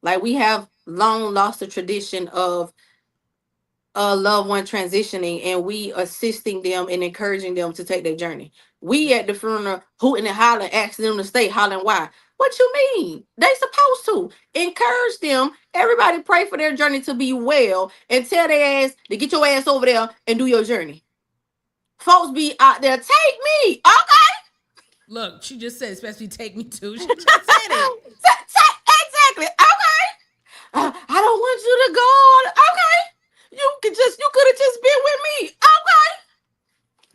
Speaker 2: Like we have long lost the tradition of a loved one transitioning and we assisting them and encouraging them to take their journey. We at the funeral hooting and hollering, asking them to stay, hollering why. What you mean? They supposed to encourage them. Everybody pray for their journey to be well and tell their ass to get your ass over there and do your journey. Folks be out there, take me, okay?
Speaker 1: Look, she just said, especially take me to. She just said it.
Speaker 2: Exactly, okay. I don't want you to go. Okay, you could have just been with me, okay?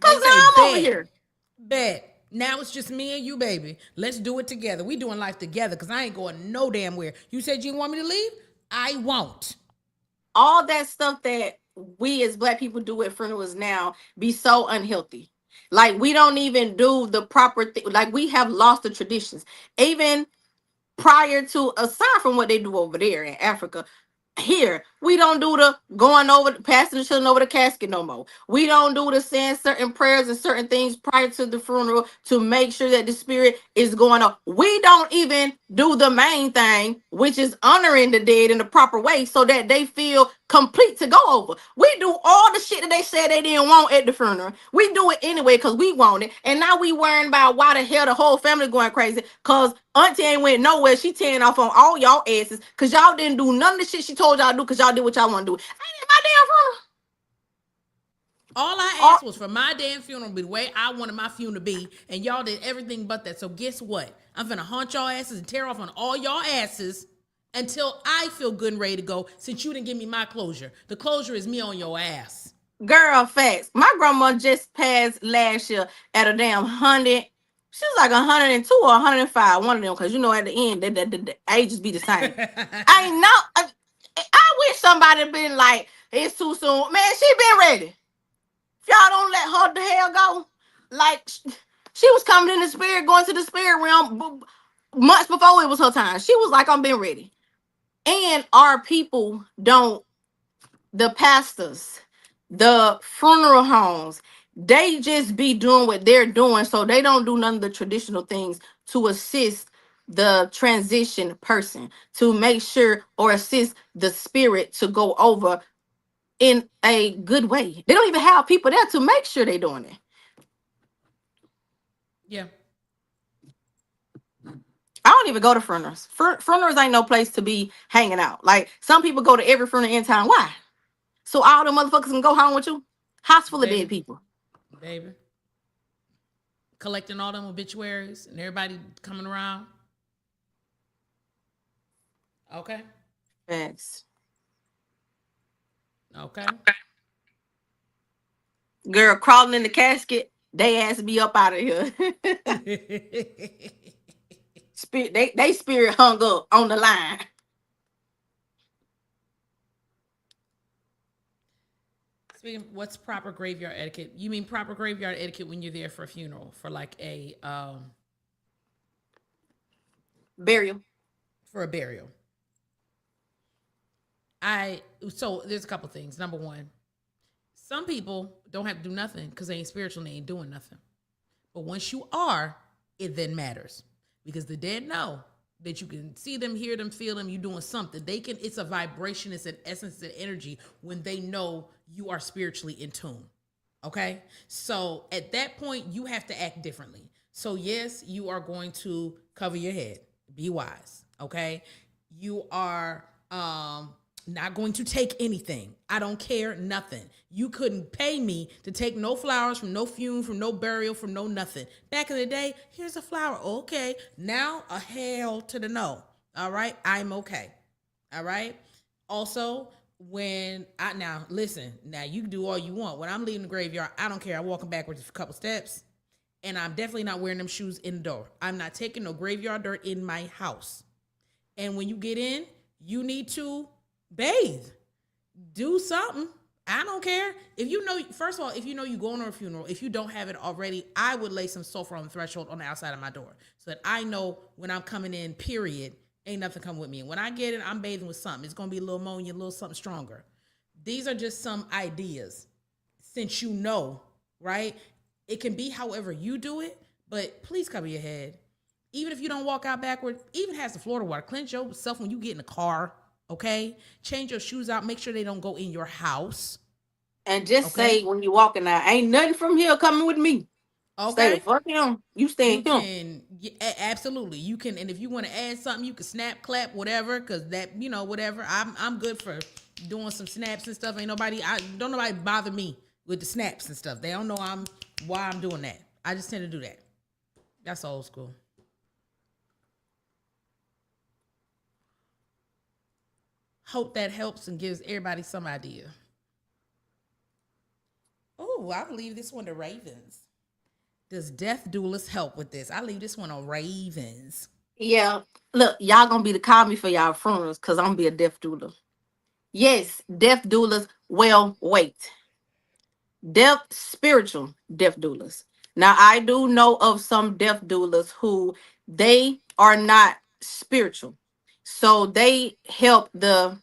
Speaker 2: Cause
Speaker 1: They
Speaker 2: now
Speaker 1: say,
Speaker 2: I'm over
Speaker 1: bet.
Speaker 2: here.
Speaker 1: Bet. Now it's just me and you, baby. Let's do it together. We doing life together because I ain't going no damn where. You said you didn't want me to leave? I won't.
Speaker 2: All that stuff that we as black people do at funerals now be so unhealthy. Like we don't even do the proper thing. Like we have lost the traditions. Even prior to, aside from what they do over there in Africa, here we don't do the going over, passing the children over the casket no more. We don't do the saying certain prayers and certain things prior to the funeral to make sure that the spirit is going on. We don't even do the main thing, which is honoring the dead in the proper way so that they feel complete to go over. We do all the shit that they said they didn't want at the funeral. We do it anyway because we want it, and now we worrying about why the hell the whole family going crazy because auntie ain't went nowhere. She tearing off on all y'all asses because y'all didn't do none of the shit she told y'all to do because y'all did what y'all want to do. Ain't it my damn funeral?
Speaker 1: All I asked was for my damn funeral to be the way I wanted my funeral to be, and y'all did everything but that. So guess what? I'm finna haunt y'all asses and tear off on all y'all asses until I feel good and ready to go, since you didn't give me my closure. The closure is me on your ass.
Speaker 2: Girl, facts. My grandma just passed last year at a damn 100. She was like 102 or 105, one of them, because you know at the end the ages be the same. I know. I wish somebody been like, it's too soon. Man, she been ready. If y'all don't let her the hell go, like she was coming in the spirit, going to the spirit realm months before it was her time. She was like, I'm been ready. And our people don't, the pastors, the funeral homes, they just be doing what they're doing. So they don't do none of the traditional things to assist the transition person, to make sure or assist the spirit to go over in a good way. They don't even have people there to make sure they're doing it.
Speaker 1: Yeah.
Speaker 2: I don't even go to funerals. Funerals ain't no place to be hanging out. Like some people go to every funeral in town. Why? So all the motherfuckers can go home with you? House full of dead people.
Speaker 1: Baby. Collecting all them obituaries and everybody coming around. Okay.
Speaker 2: Thanks.
Speaker 1: Okay.
Speaker 2: Girl crawling in the casket, they ass be up out of here. Spirit, they spirit hung up on the line.
Speaker 1: Speaking, what's proper graveyard etiquette? You mean proper graveyard etiquette when you're there for a funeral, for like a
Speaker 2: Burial.
Speaker 1: for a burial? So there's a couple things. Number one, some people don't have to do nothing because they ain't spiritual and they ain't doing nothing. But once you are, it then matters because the dead know that you can see them, hear them, feel them. You doing something. They can. It's a vibration. It's an essence and energy when they know you are spiritually in tune. Okay, so at that point, you have to act differently. So yes, you are going to cover your head. Be wise. Okay, you are not going to take anything. I don't care, nothing. You couldn't pay me to take no flowers from no funeral, from no burial, from no nothing. Back in the day, here's a flower. Okay, now a hell to the no. All right, I'm okay. All right. Also, when now listen, now you can do all you want. When I'm leaving the graveyard, I don't care. I'm walking backwards a couple steps, and I'm definitely not wearing them shoes in the door. I'm not taking no graveyard dirt in my house. And when you get in, you need to bathe, do something. I don't care. If you know, first of all, if you know you're going to a funeral, if you don't have it already, I would lay some sulfur on the threshold on the outside of my door so that I know when I'm coming in, period, ain't nothing coming with me. And when I get in, I'm bathing with something. It's going to be a little ammonia, a little something stronger. These are just some ideas since you know, right? It can be however you do it, but please cover your head. Even if you don't walk out backward, even has the Florida water. Cleanse yourself when you get in the car. Okay, change your shoes out. Make sure they don't go in your house.
Speaker 2: And just
Speaker 1: Okay.
Speaker 2: say when you walking out, ain't nothing from here coming with me. Stay the
Speaker 1: Okay.
Speaker 2: fuck him. You stay
Speaker 1: You
Speaker 2: him.
Speaker 1: can absolutely. You can, and if you want to add something, you can snap, clap, whatever. Cause that, whatever. I'm good for doing some snaps and stuff. Ain't nobody. I don't nobody bother me with the snaps and stuff. They don't know why I'm doing that. I just tend to do that. That's old school. Hope that helps and gives everybody some idea. Oh, I'll leave this one to Ravens. Does Death Duelist help with this? I leave this one on Ravens.
Speaker 2: Yeah. Look, y'all gonna be the call me for y'all funerals because I'm gonna be a death doula. Yes, death doulas. Well, wait. Death spiritual death doulas. Now I do know of some death doulas who they are not spiritual. So they help the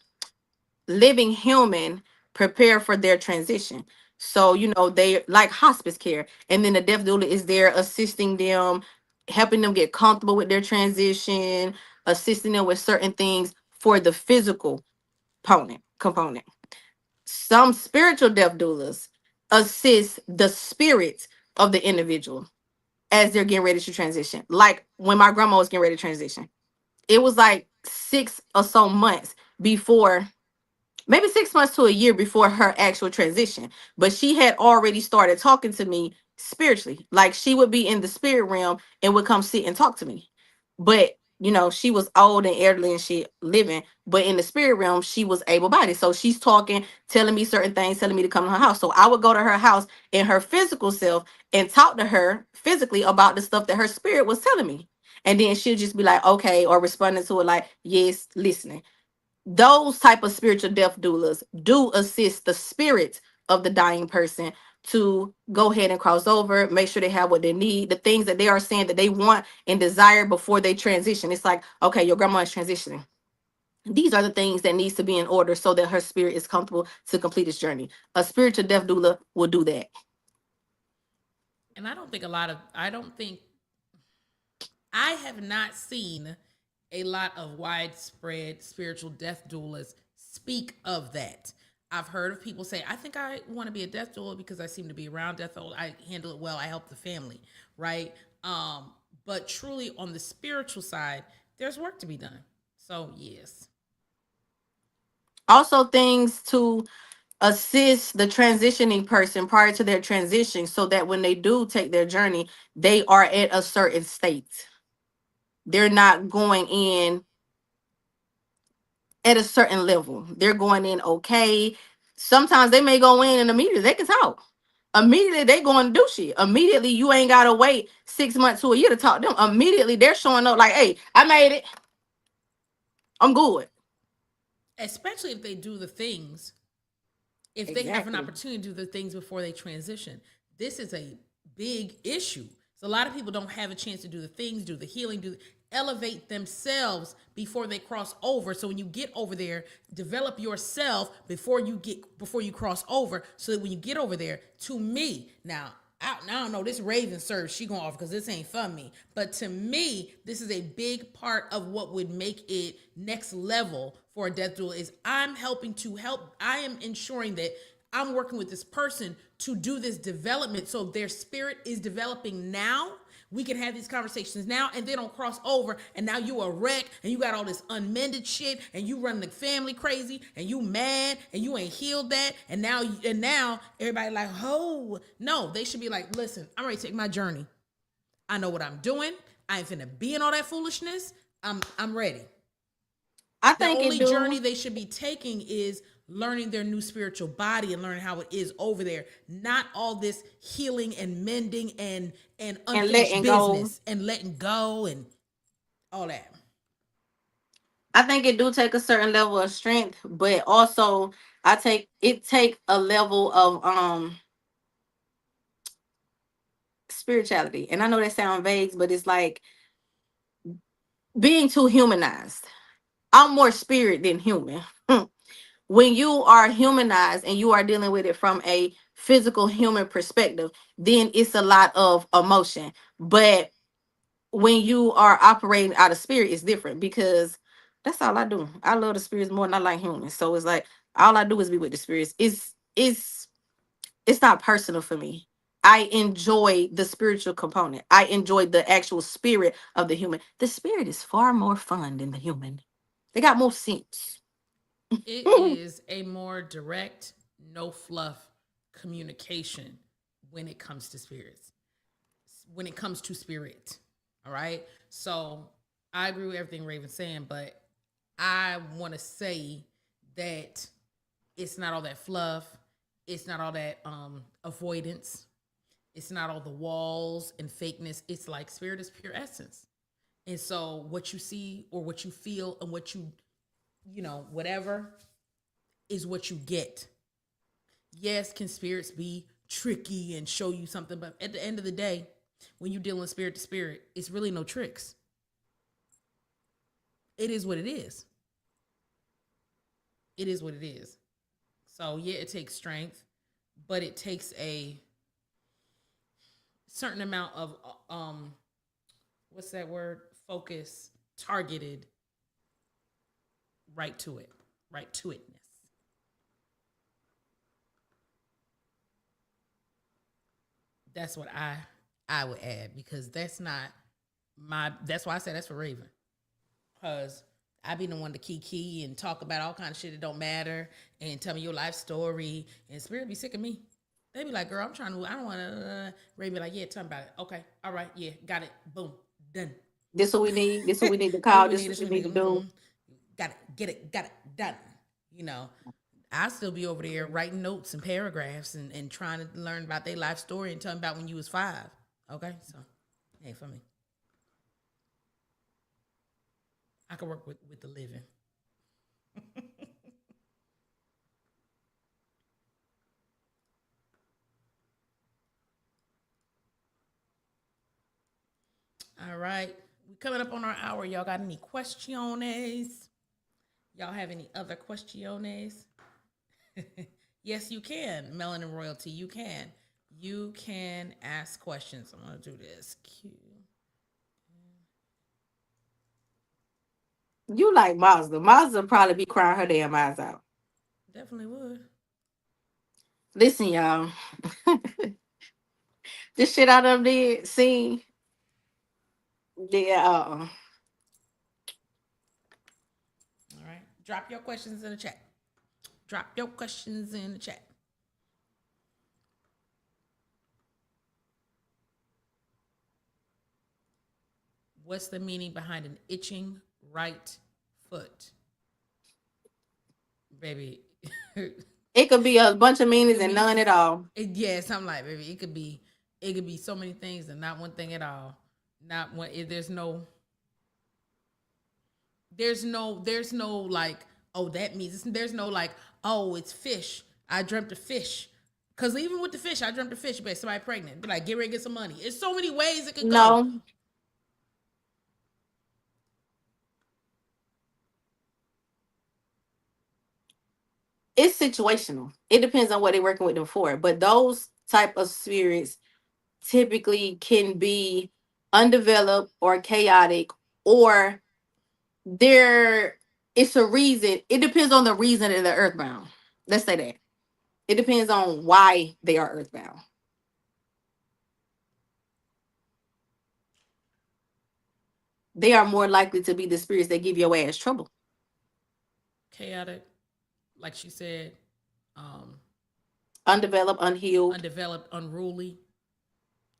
Speaker 2: living human prepare for their transition. So, they like hospice care. And then the death doula is there assisting them, helping them get comfortable with their transition, assisting them with certain things for the physical component. Some spiritual death doulas assist the spirit of the individual as they're getting ready to transition. Like when my grandma was getting ready to transition, it was like 6 or so months before, maybe 6 months to a year before her actual transition. But she had already started talking to me spiritually. Like she would be in the spirit realm and would come sit and talk to me. But she was old and elderly and she living, but in the spirit realm, she was able bodied. So she's talking, telling me certain things, telling me to come to her house. So I would go to her house in her physical self and talk to her physically about the stuff that her spirit was telling me. And then she'll just be like, okay, or responding to it like, yes, listening. Those type of spiritual death doulas do assist the spirit of the dying person to go ahead and cross over, make sure they have what they need, the things that they are saying that they want and desire before they transition. It's like, okay, your grandma is transitioning. These are the things that needs to be in order so that her spirit is comfortable to complete its journey. A spiritual death doula will do that.
Speaker 1: And I don't think, I have not seen a lot of widespread spiritual death doulas speak of that. I've heard of people say, I think I want to be a death doula because I seem to be around death. I handle it well. I help the family, right? But truly on the spiritual side, there's work to be done. So, yes.
Speaker 2: Also, things to assist the transitioning person prior to their transition so that when they do take their journey, they are at a certain state. They're not going in at a certain level. They're going in okay. Sometimes they may go in and immediately they can talk. Immediately they going to do shit. Immediately you ain't gotta wait 6 months to a year to talk to them. Immediately they're showing up like, hey, I made it. I'm good.
Speaker 1: Especially if they do the things, if they have an
Speaker 2: Exactly.
Speaker 1: opportunity to do the things before they transition. This is a big issue. So a lot of people don't have a chance to do the things, do the healing, elevate themselves before they cross over. So when you get over there, develop yourself before you cross over, so that when you get over there, to me, now I don't know, this Raven serve she going off because this ain't for me. But to me, this is a big part of what would make it next level for a death doula is I'm helping to help. I am ensuring that I'm working with this person to do this development so their spirit is developing now. We can have these conversations now, and they don't cross over, and now you a wreck, and you got all this unmended shit, and you run the family crazy, and you mad, and you ain't healed that, and now everybody like, oh no, they should be like, listen, I'm ready to take my journey. I know what I'm doing. I ain't finna be in all that foolishness. I'm ready.
Speaker 2: I
Speaker 1: The
Speaker 2: think
Speaker 1: only
Speaker 2: it do.
Speaker 1: journey they should be taking is learning their new spiritual body and learning how it is over there. Not all this healing and mending and unfinished
Speaker 2: letting go.
Speaker 1: business and letting go and all that.
Speaker 2: I think it do take a certain level of strength, but also take a level of spirituality. And I know that sounds vague, but it's like being too humanized. I'm more spirit than human. When you are humanized and you are dealing with it from a physical human perspective, then it's a lot of emotion. But when you are operating out of spirit, it's different because that's all I do. I love the spirits more than I like humans. So it's like all I do is be with the spirits. It's It's not personal for me. I enjoy the spiritual component. I enjoy the actual spirit of the human. The spirit is far more fun than the human. They got more sense.
Speaker 1: It is a more direct, no fluff communication when it comes to spirits. When it comes to spirit. All right. So I agree with everything Raven's saying, but I want to say that it's not all that fluff. It's not all that avoidance. It's not all the walls and fakeness. It's like spirit is pure essence. And so what you see or what you feel and what you know, whatever is what you get. Yes, can spirits be tricky and show you something, but at the end of the day, when you're dealing spirit to spirit, it's really no tricks. It is what it is. It is what it is. So yeah, it takes strength, but it takes a certain amount of what's that word? Focus, targeted, right to it, right to itness. That's what I would add because that's not my. That's why I said that's for Raven, because I be the one to key and talk about all kind of shit that don't matter and tell me your life story, and spirit be sick of me. They be like, girl, I'm trying to. I don't want to. Raven be like, yeah, tell me about it. Okay, all right, yeah, got it. Boom, done.
Speaker 2: This what we need. This what we need to
Speaker 1: This
Speaker 2: call.
Speaker 1: we
Speaker 2: This
Speaker 1: need.
Speaker 2: what
Speaker 1: This
Speaker 2: you
Speaker 1: we
Speaker 2: need
Speaker 1: need.
Speaker 2: to do.
Speaker 1: Got it. Get it. Got it. Done. You know, I still be over there writing notes and paragraphs and trying to learn about their life story and tell them about when you was 5. Okay, so hey, for me, I can work with the living. All right, we coming up on our hour. Y'all got any questiones? Y'all have any other questiones? Yes, you can. Melanin Royalty, you can. You can ask questions. I'm gonna do this. Q.
Speaker 2: You like Mazda. Mazda probably be crying her damn eyes out.
Speaker 1: Definitely would.
Speaker 2: Listen, y'all. This shit I done did, see, yeah,
Speaker 1: All right. Drop your questions in the chat. Drop your questions in the chat. What's the meaning behind an itching right foot? Baby.
Speaker 2: it could be a bunch of meanings
Speaker 1: Could
Speaker 2: and
Speaker 1: be
Speaker 2: none at all.
Speaker 1: yeah, something like baby. It could be so many things and not one thing at all. Not one there's no like, oh, that means there's no like, oh, it's fish. I dreamt of fish. Cause even with the fish, I dreamt of fish, but somebody pregnant. Be like, get ready to get some money. It's so many ways it could go.
Speaker 2: No, it's situational. It depends on what they're working with them for. But those type of spirits typically can be undeveloped or chaotic, or there it's a reason. It depends on the reason that they're earthbound. Let's say that. It depends on why they are earthbound. They are more likely to be the spirits that give your ass trouble.
Speaker 1: Chaotic, like she said, um,
Speaker 2: Undeveloped, unhealed.
Speaker 1: undeveloped, unruly,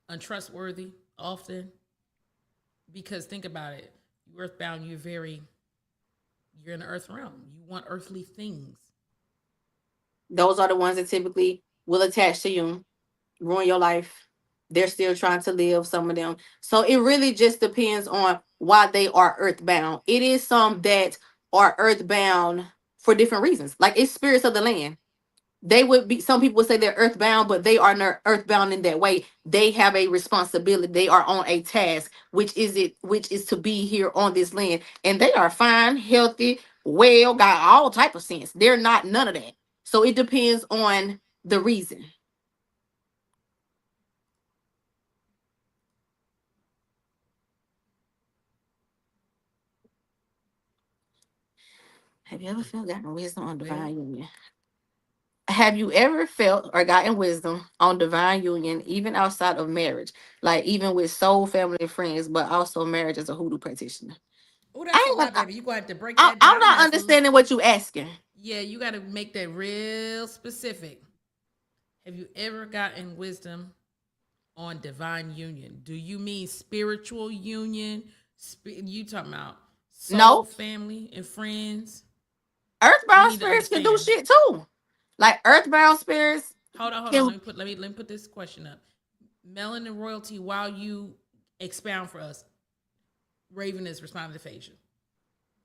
Speaker 1: untrustworthy, often. Because think about it, you earthbound, you're in the earth realm. You want earthly things.
Speaker 2: Those are the ones that typically will attach to you, ruin your life. They're still trying to live, some of them. So it really just depends on why they are earthbound. It is some that are earthbound for different reasons. Like it's spirits of the land. They would be, some people would say they're earthbound, but they are not earthbound in that way. They have a responsibility. They are on a task, which is to be here on this land. And they are fine, healthy, well, got all type of sense. They're not none of that. So it depends on the reason. Have you ever felt gotten wisdom on
Speaker 1: Well,
Speaker 2: divine union? have you ever felt or gotten wisdom on divine union, even outside of marriage, like even with soul family and friends, but also marriage as a hoodoo practitioner?
Speaker 1: Oh,
Speaker 2: I
Speaker 1: that's a
Speaker 2: ain't
Speaker 1: lot,
Speaker 2: gonna,
Speaker 1: baby. You gonna have to break
Speaker 2: I,
Speaker 1: that
Speaker 2: I'm
Speaker 1: down.
Speaker 2: not
Speaker 1: That's
Speaker 2: understanding what you asking.
Speaker 1: yeah. You got to make that real specific. Have you ever gotten wisdom on divine union? Do you mean spiritual union? You talking about soul
Speaker 2: No,
Speaker 1: family and friends? We
Speaker 2: earthbound
Speaker 1: need to
Speaker 2: spirits can do
Speaker 1: understand.
Speaker 2: shit too. Like earthbound spirits
Speaker 1: Hold on.
Speaker 2: can,
Speaker 1: Let me put this question up. Melanin royalty, while you expound for us, Raven is responding to Phasia.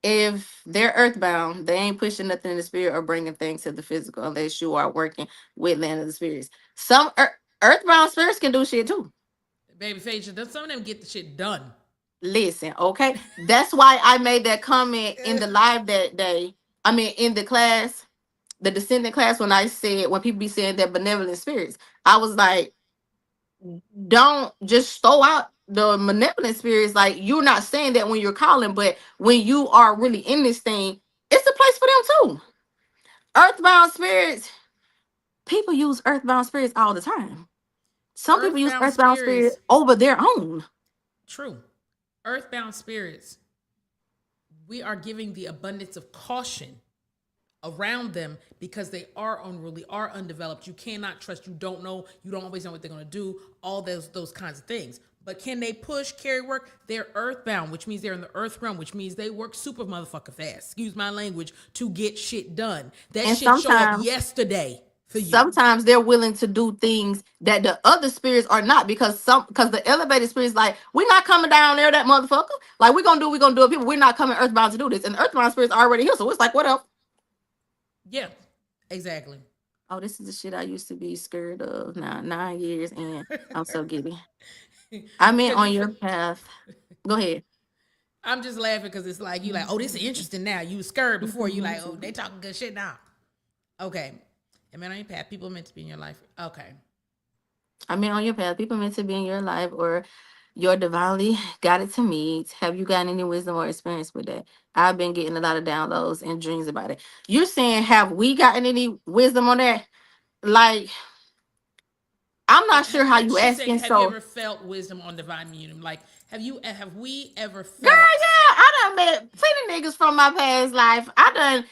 Speaker 2: if they're earthbound, they ain't pushing nothing in the spirit or bringing things to the physical unless you are working with land of the spirits. Some earthbound spirits can do shit too.
Speaker 1: Baby Phasia, does some of them get the shit done?
Speaker 2: Listen, okay? That's why I made that comment in the live that day. I mean, in the class, the descendant class, when I said, when people be saying that benevolent spirits, I was like, don't just throw out the malevolent spirits. Like, you're not saying that when you're calling, but when you are really in this thing, it's a place for them too. Earthbound spirits, people use earthbound spirits all the time. Some people use
Speaker 1: Earthbound
Speaker 2: earthbound spirits
Speaker 1: spirits,
Speaker 2: over their own.
Speaker 1: true. Earthbound spirits, we are giving the abundance of caution around them because they are unruly, are undeveloped. You cannot trust. You don't know. You don't always know what they're going to do. All those kinds of things. But can they push, carry work? They're earthbound, which means they're in the earth realm, which means they work super motherfucker fast. Excuse my language, to get shit done. That
Speaker 2: And
Speaker 1: shit show up
Speaker 2: sometimes
Speaker 1: yesterday for you.
Speaker 2: sometimes they're willing to do things that the other spirits are not, because the elevated spirits like, we're not coming down there, that motherfucker. Like, we're gonna do it. People, we're not coming earthbound to do this. And earthbound spirits are already here. So it's like, what else?
Speaker 1: Yeah, exactly.
Speaker 2: Oh, this is the shit I used to be scared of. Now 9 years and I'm so giddy. I mean,
Speaker 1: Because
Speaker 2: on your path. Go ahead.
Speaker 1: I'm just laughing because it's like you like, oh, this is interesting now. You was scared before. You like, oh, they talking good shit now. Okay. And man, on your path, people meant to be in your life. Okay.
Speaker 2: I mean, on your path, people meant to be in your life or your divinely guided to meet. Have you gotten any wisdom or experience with that? I've been getting a lot of downloads and dreams about it. You're saying, have we gotten any wisdom on that? Like, I'm not sure how you
Speaker 1: She said,
Speaker 2: asking.
Speaker 1: have you
Speaker 2: So,
Speaker 1: ever felt wisdom on divine union? Like, have we ever
Speaker 2: girl,
Speaker 1: felt?
Speaker 2: yeah, I done met plenty niggas from my past life. I done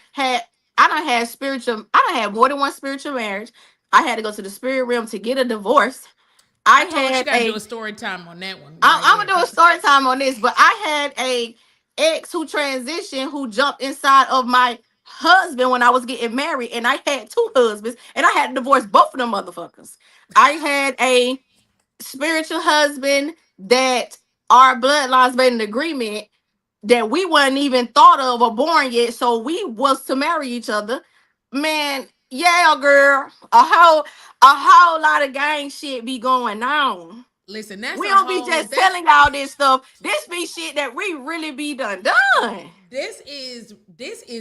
Speaker 2: had spiritual. I done had more than one spiritual marriage. I had to go to the spirit realm to get a divorce. I
Speaker 1: I told her she
Speaker 2: had
Speaker 1: got to do
Speaker 2: a
Speaker 1: a story time on that one right
Speaker 2: I'm
Speaker 1: there.
Speaker 2: gonna do a story time on this, but I had a ex who transitioned who jumped inside of my husband when I was getting married, and I had two husbands, and I had to divorce both of them motherfuckers. I had a spiritual husband that our bloodlines made an agreement that we weren't even thought of or born yet, so we was to marry each other. Man, yeah, girl, a whole lot of gang shit be going on.
Speaker 1: Listen, that's
Speaker 2: We
Speaker 1: a
Speaker 2: don't be
Speaker 1: whole.
Speaker 2: just
Speaker 1: That's
Speaker 2: telling y'all this stuff. This be shit that we really be done.
Speaker 1: this is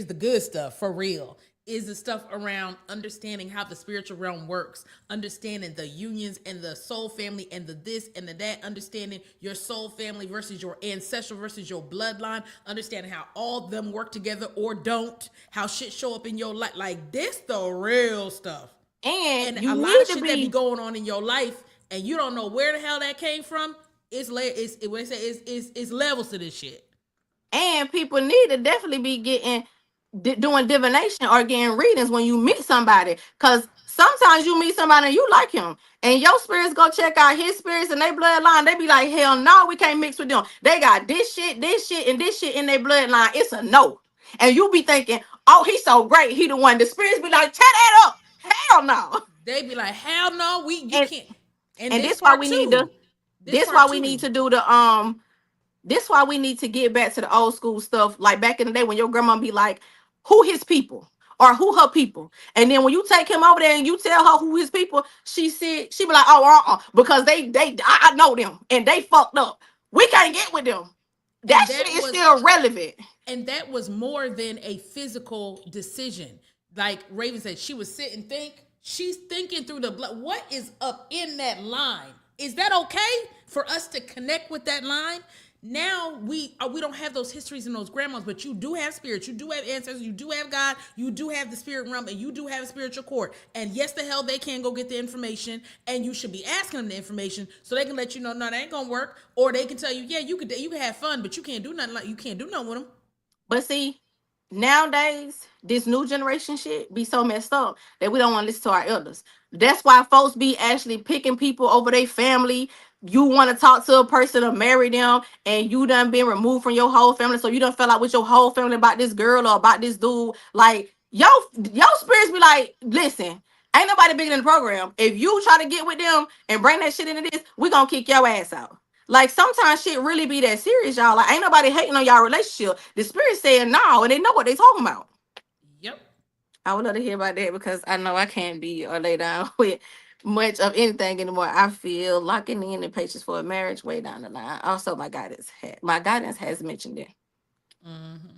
Speaker 1: the good stuff for real. Is the stuff around understanding how the spiritual realm works, understanding the unions and the soul family and the this and the that, understanding your soul family versus your ancestral versus your bloodline, understanding how all of them work together or don't, how shit show up in your life. Like this, the real stuff.
Speaker 2: And
Speaker 1: And
Speaker 2: you
Speaker 1: a lot
Speaker 2: need
Speaker 1: of
Speaker 2: to
Speaker 1: shit that be
Speaker 2: be,
Speaker 1: going on in your life, and you don't know where the hell that came from. It's levels to this shit.
Speaker 2: and people need to definitely be getting doing divination or getting readings when you meet somebody. Cause sometimes you meet somebody and you like him, and your spirits go check out his spirits and their bloodline. They be like, hell no, we can't mix with them. They got this shit, and this shit in their bloodline. It's a no. And you be thinking, oh, he's so great. He the one. The spirits be like, tear that up. Hell no.
Speaker 1: They be like, hell no, you
Speaker 2: And
Speaker 1: can't. And
Speaker 2: and
Speaker 1: this
Speaker 2: this why
Speaker 1: part
Speaker 2: we need to
Speaker 1: too. This
Speaker 2: this
Speaker 1: part
Speaker 2: why we need
Speaker 1: too.
Speaker 2: to do the this why we need to get back to the old school stuff, like back in the day when your grandma be like, who his people or who her people, and then when you take him over there and you tell her who his people, she be like, oh, because I know them and they fucked up, we can't get with them.
Speaker 1: And
Speaker 2: That shit
Speaker 1: that
Speaker 2: is
Speaker 1: was
Speaker 2: still relevant.
Speaker 1: and that was more than a physical decision. Like Raven said, she would sit and think. She's thinking through the blood. What is up in that line? Is that okay for us to connect with that line? Now we don't have those histories and those grandmas, but you do have spirits, you do have ancestors, you do have God, you do have the spirit realm, and you do have a spiritual court. And yes, the hell they can go get the information, and you should be asking them the information so they can let you know, no, that ain't gonna work, or they can tell you, yeah, you can have fun, but you can't do nothing. Like, you can't do nothing with them.
Speaker 2: But see, nowadays, this new generation shit be so messed up that we don't want to listen to our elders. That's why folks be actually picking people over their family. You want to talk to a person or marry them, and you done been removed from your whole family, so you done fell out with your whole family about this girl or about this dude. Like, your spirits be like, listen, ain't nobody bigger than the program. If you try to get with them and bring that shit into this, we gonna kick your ass out. Like, sometimes shit really be that serious, y'all. Like, ain't nobody hating on y'all relationship. The spirit saying no, and they know what they talking about.
Speaker 1: Yep.
Speaker 2: I would love to hear about that because I know I can't be or lay down with much of anything anymore. I feel locking in the patience for a marriage way down the line. Also, my guidance has mentioned it.
Speaker 1: Mm-hmm.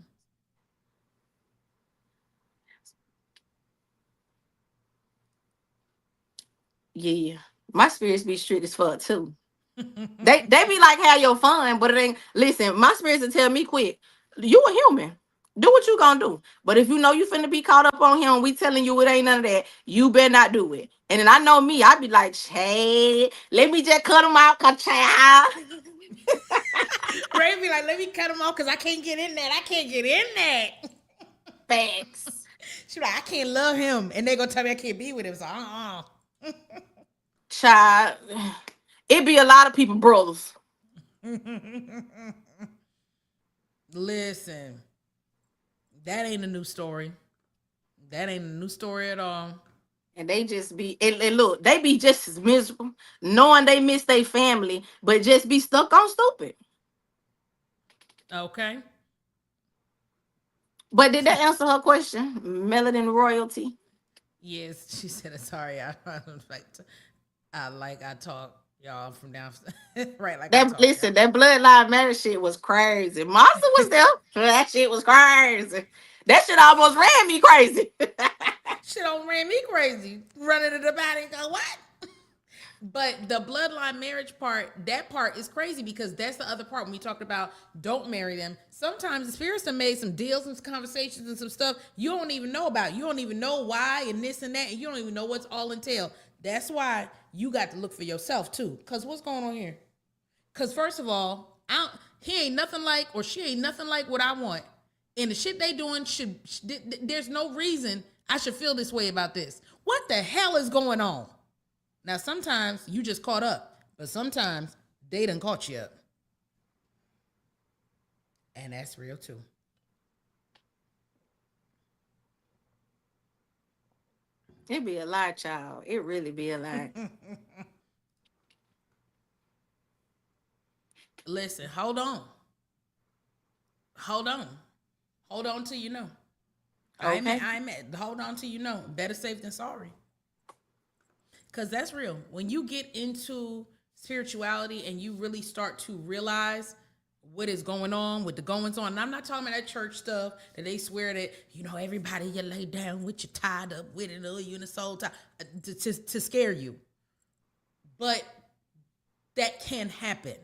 Speaker 2: Yeah, my spirits be strict as fuck too. They be like, have your fun, but it ain't. Listen, my spirits will tell me quick. You a human. Do what you gonna do. But if you know you finna be caught up on him, we telling you it ain't none of that. You better not do it. And then I know me, I be like, hey, let me just cut him out, cause child.
Speaker 1: Ray be like, let me cut him off because I can't get in that. I can't get in that.
Speaker 2: Facts.
Speaker 1: She like, I can't love him, and they gonna tell me I can't be with him. So
Speaker 2: Child, it be a lot of people brothers.
Speaker 1: Listen, that ain't a new story. That ain't a new story at all.
Speaker 2: And they just be and look, they be just as miserable, knowing they miss their family, but just be stuck on stupid.
Speaker 1: Okay.
Speaker 2: But did that answer her question? Melanin royalty.
Speaker 1: Yes, she said, sorry. I talk y'all from down right like I
Speaker 2: That
Speaker 1: talk
Speaker 2: listen,
Speaker 1: y'all.
Speaker 2: that bloodline marriage shit was crazy. Martha was there. That shit was crazy. That shit almost ran me crazy.
Speaker 1: Shit don't ran me crazy. Running to the body and go, what? But the bloodline marriage part, that part is crazy because that's the other part when we talked about don't marry them. Sometimes the spirits have made some deals and some conversations and some stuff you don't even know about. You don't even know why and this and that, and you don't even know what's all entailed. That's why you got to look for yourself too. Because what's going on here? Because first of all, he ain't nothing like, or she ain't nothing like what I want. And the shit they doing there's no reason I should feel this way about this. What the hell is going on? Now, sometimes you just caught up, but sometimes they done caught you up. And that's real too.
Speaker 2: It be a lie, child. It really be a lie.
Speaker 1: Listen, hold on. Hold on. Hold on till you know.
Speaker 2: Okay.
Speaker 1: Hold on till you know. Better safe than sorry. Because that's real. When you get into spirituality and you really start to realize what is going on with the goings on. And I'm not talking about that church stuff that they swear that, everybody you lay down with, you tied up with it, or you in a soul tie to scare you. But that can happen.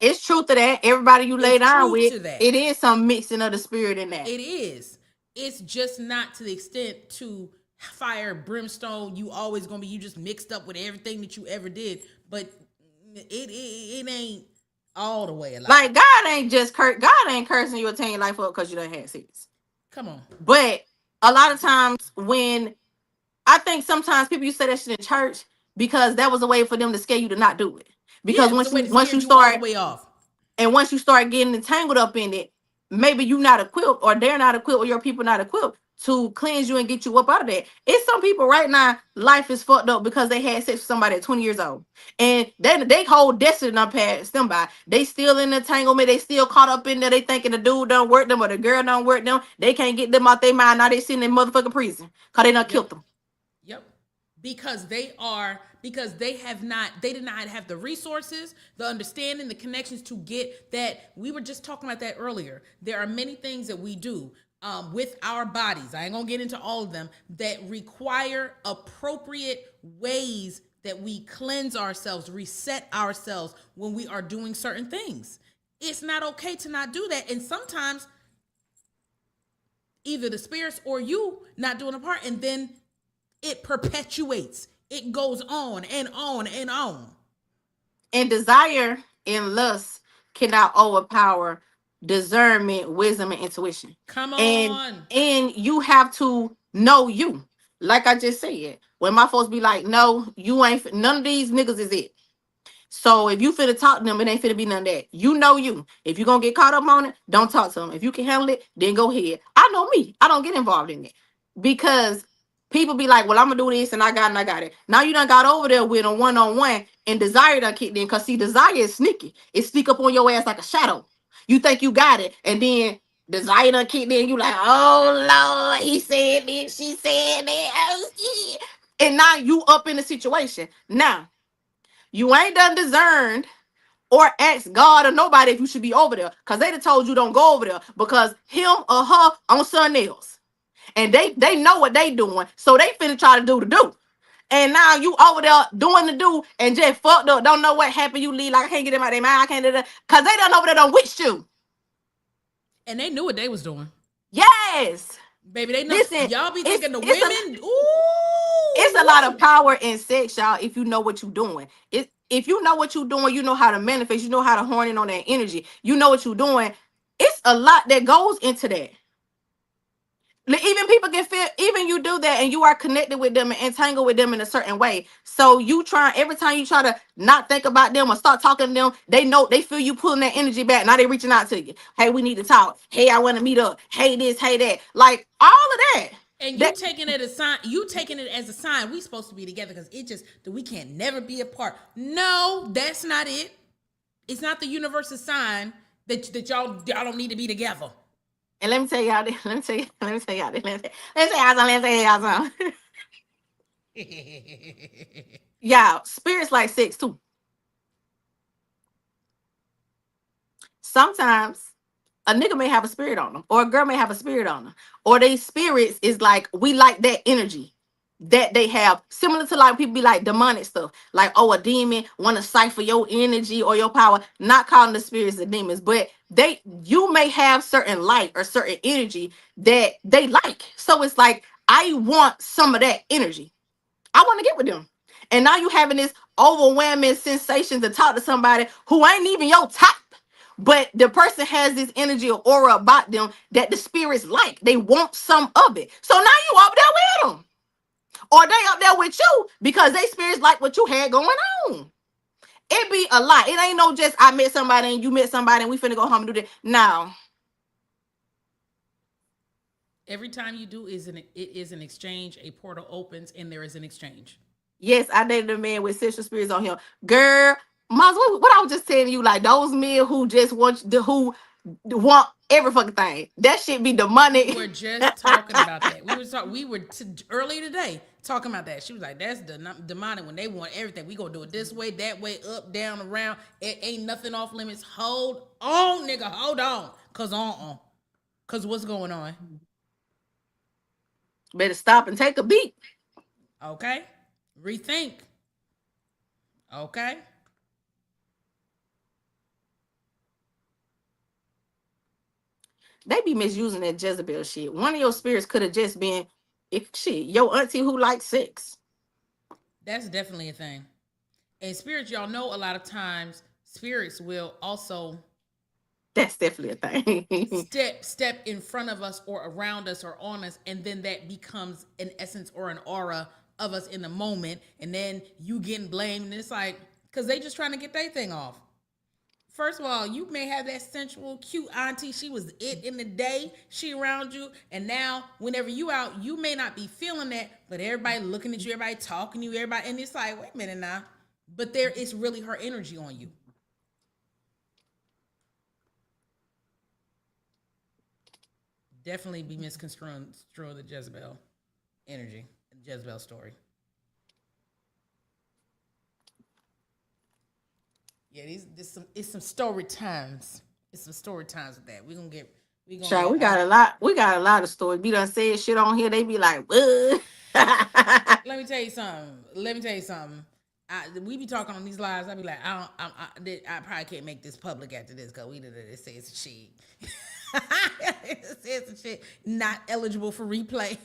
Speaker 2: It's truth to that. Everybody you lay
Speaker 1: It's
Speaker 2: down
Speaker 1: truth to
Speaker 2: with,
Speaker 1: that.
Speaker 2: it is some mixing of the spirit in that.
Speaker 1: It is. It's just not to the extent to fire, brimstone. You always gonna be, you just mixed up with everything that you ever did. But it ain't all the way alive.
Speaker 2: Like, God ain't cursing you or tearing your life up because you done had sex.
Speaker 1: Come on.
Speaker 2: But a lot of times when I think sometimes people say that shit in church because that was a way for them to scare you to not do it. Because once you start
Speaker 1: all the way off.
Speaker 2: And once you start getting entangled up in it, maybe you're not equipped or they're not equipped or your people not equipped to cleanse you and get you up out of that. It's some people right now, life is fucked up because they had sex with somebody at 20 years old. And they whole destiny done passed them by. They still in entanglement. They still caught up in there. They thinking the dude don't work them or the girl don't work them. They can't get them out their mind. Now they sitting in motherfucking prison because they done killed them.
Speaker 1: Yep. Because they did not have the resources, the understanding, the connections to get that. We were just talking about that earlier. There are many things that we do with our bodies. I ain't gonna get into all of them that require appropriate ways that we cleanse ourselves, reset ourselves when we are doing certain things. It's not okay to not do that. And sometimes either the spirits or you not doing a part, and then it perpetuates. It goes on and on and on.
Speaker 2: And desire and lust cannot overpower discernment, wisdom, and intuition.
Speaker 1: Come
Speaker 2: And
Speaker 1: on.
Speaker 2: you have to know you. Like I just said, when my folks be like, no, you ain't none of these niggas is it. So if you finna talk to them, it ain't finna be none of that. You know you. If you gonna get caught up on it, don't talk to them. If you can handle it, then go ahead. I know me. I don't get involved in it. Because people be like, well, I'm gonna do this and I got it. Now you done got over there with a one-on-one and desire done kicked in. Cause see, desire is sneaky. It sneak up on your ass like a shadow. You think you got it, and then desire done kicked in. You like, oh Lord, he said this, she said that. Oh, shit. And now you up in the situation. Now you ain't done discerned or ask God or nobody if you should be over there. Cause they done told you don't go over there because him or her on something else. And they know what they doing. So they finna try to do the do. And now you over there doing the do and just fucked up. Don't know what happened. You leave like I can't get in my mind. I can't do that. Cause they done over there done witched you.
Speaker 1: And they knew what they was doing.
Speaker 2: Yes.
Speaker 1: Baby, they know.
Speaker 2: Listen,
Speaker 1: Y'all be
Speaker 2: it's-
Speaker 1: thinking the
Speaker 2: it's a-
Speaker 1: women. Ooh.
Speaker 2: It's a lot of power in sex, y'all, if you know what you're doing. If you know what you're doing, you know how to manifest, you know how to horn in on that energy, you know what you're doing. It's a lot that goes into that. Even people can feel, even you do that and you are connected with them and entangled with them in a certain way. So you try, every time you try to not think about them or start talking to them, they know, they feel you pulling that energy back. Now they reaching out to you. Hey, we need to talk. Hey, I want to meet up. Hey, this, hey, that. Like all of that.
Speaker 1: And you
Speaker 2: That-
Speaker 1: taking it as a sign. You taking it as a sign. We supposed to be together because it just that we can't never be apart. No, that's not it. It's not the universe's sign that y'all don't need to be together.
Speaker 2: And let me tell y'all this. Let me tell y'all something. Y'all, spirits like sex too. Sometimes a nigga may have a spirit on them, or a girl may have a spirit on them, or they spirits is like, we like that energy that they have, similar to like people be like demonic stuff, like, oh, a demon want to cipher your energy or your power. Not calling the spirits the demons, but you may have certain light or certain energy that they like. So it's like, I want some of that energy. I want to get with them. And now you having this overwhelming sensation to talk to somebody who ain't even your type. But the person has this energy or aura about them that the spirits like. They want some of it. So now you up there with them. Or they up there with you because they spirits like what you had going on. It be a lot. It ain't no just I met somebody and you met somebody and we finna go home and do that. No.
Speaker 1: Every time you do it is an exchange. A portal opens and there is an exchange.
Speaker 2: Yes, I dated a man with sexual spirits on him. Girl, Maz, what I was just telling you, like those men who just want every fucking thing. That shit be demonic.
Speaker 1: We're just talking about that. We were early today talking about that. She was like, "That's demonic when they want everything. We gonna do it this way, that way, up, down, around. It ain't nothing off limits. Hold on, nigga, hold on, cause what's going on?
Speaker 2: Better stop and take a beat.
Speaker 1: Okay, rethink. Okay."
Speaker 2: They be misusing that Jezebel shit. One of your spirits could have just been your auntie who likes sex.
Speaker 1: That's definitely a thing. And spirits, y'all know, a lot of times spirits will also
Speaker 2: That's definitely a thing.
Speaker 1: step in front of us or around us or on us, and then that becomes an essence or an aura of us in the moment, and then you getting blamed, and it's like, because they just trying to get their thing off. First of all, you may have that sensual, cute auntie. She was it in the day. She around you. And now, whenever you out, you may not be feeling that, but everybody looking at you, everybody talking to you, everybody. And it's like, wait a minute now. But there is really her energy on you. Definitely be misconstruing the Jezebel energy, the Jezebel story. Yeah, it's some story times. It's some story times with that. We got
Speaker 2: a lot of stories. We done said shit on here. They be like, what?
Speaker 1: Let me tell you something. We be talking on these lives. I be like, I probably can't make this public after this because we did it. Says some shit. It says some shit not eligible for replay.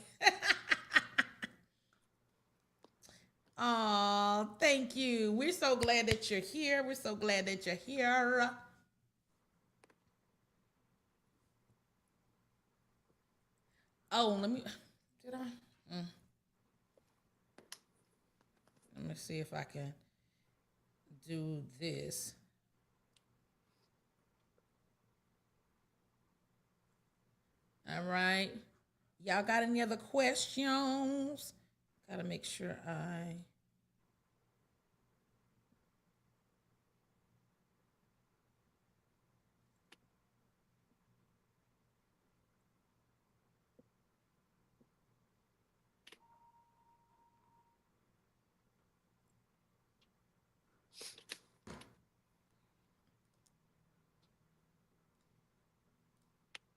Speaker 1: Oh, thank you. We're so glad that you're here. We're so glad that you're here. Oh, let me see if I can do this. All right. Y'all got any other questions? Gotta make sure I.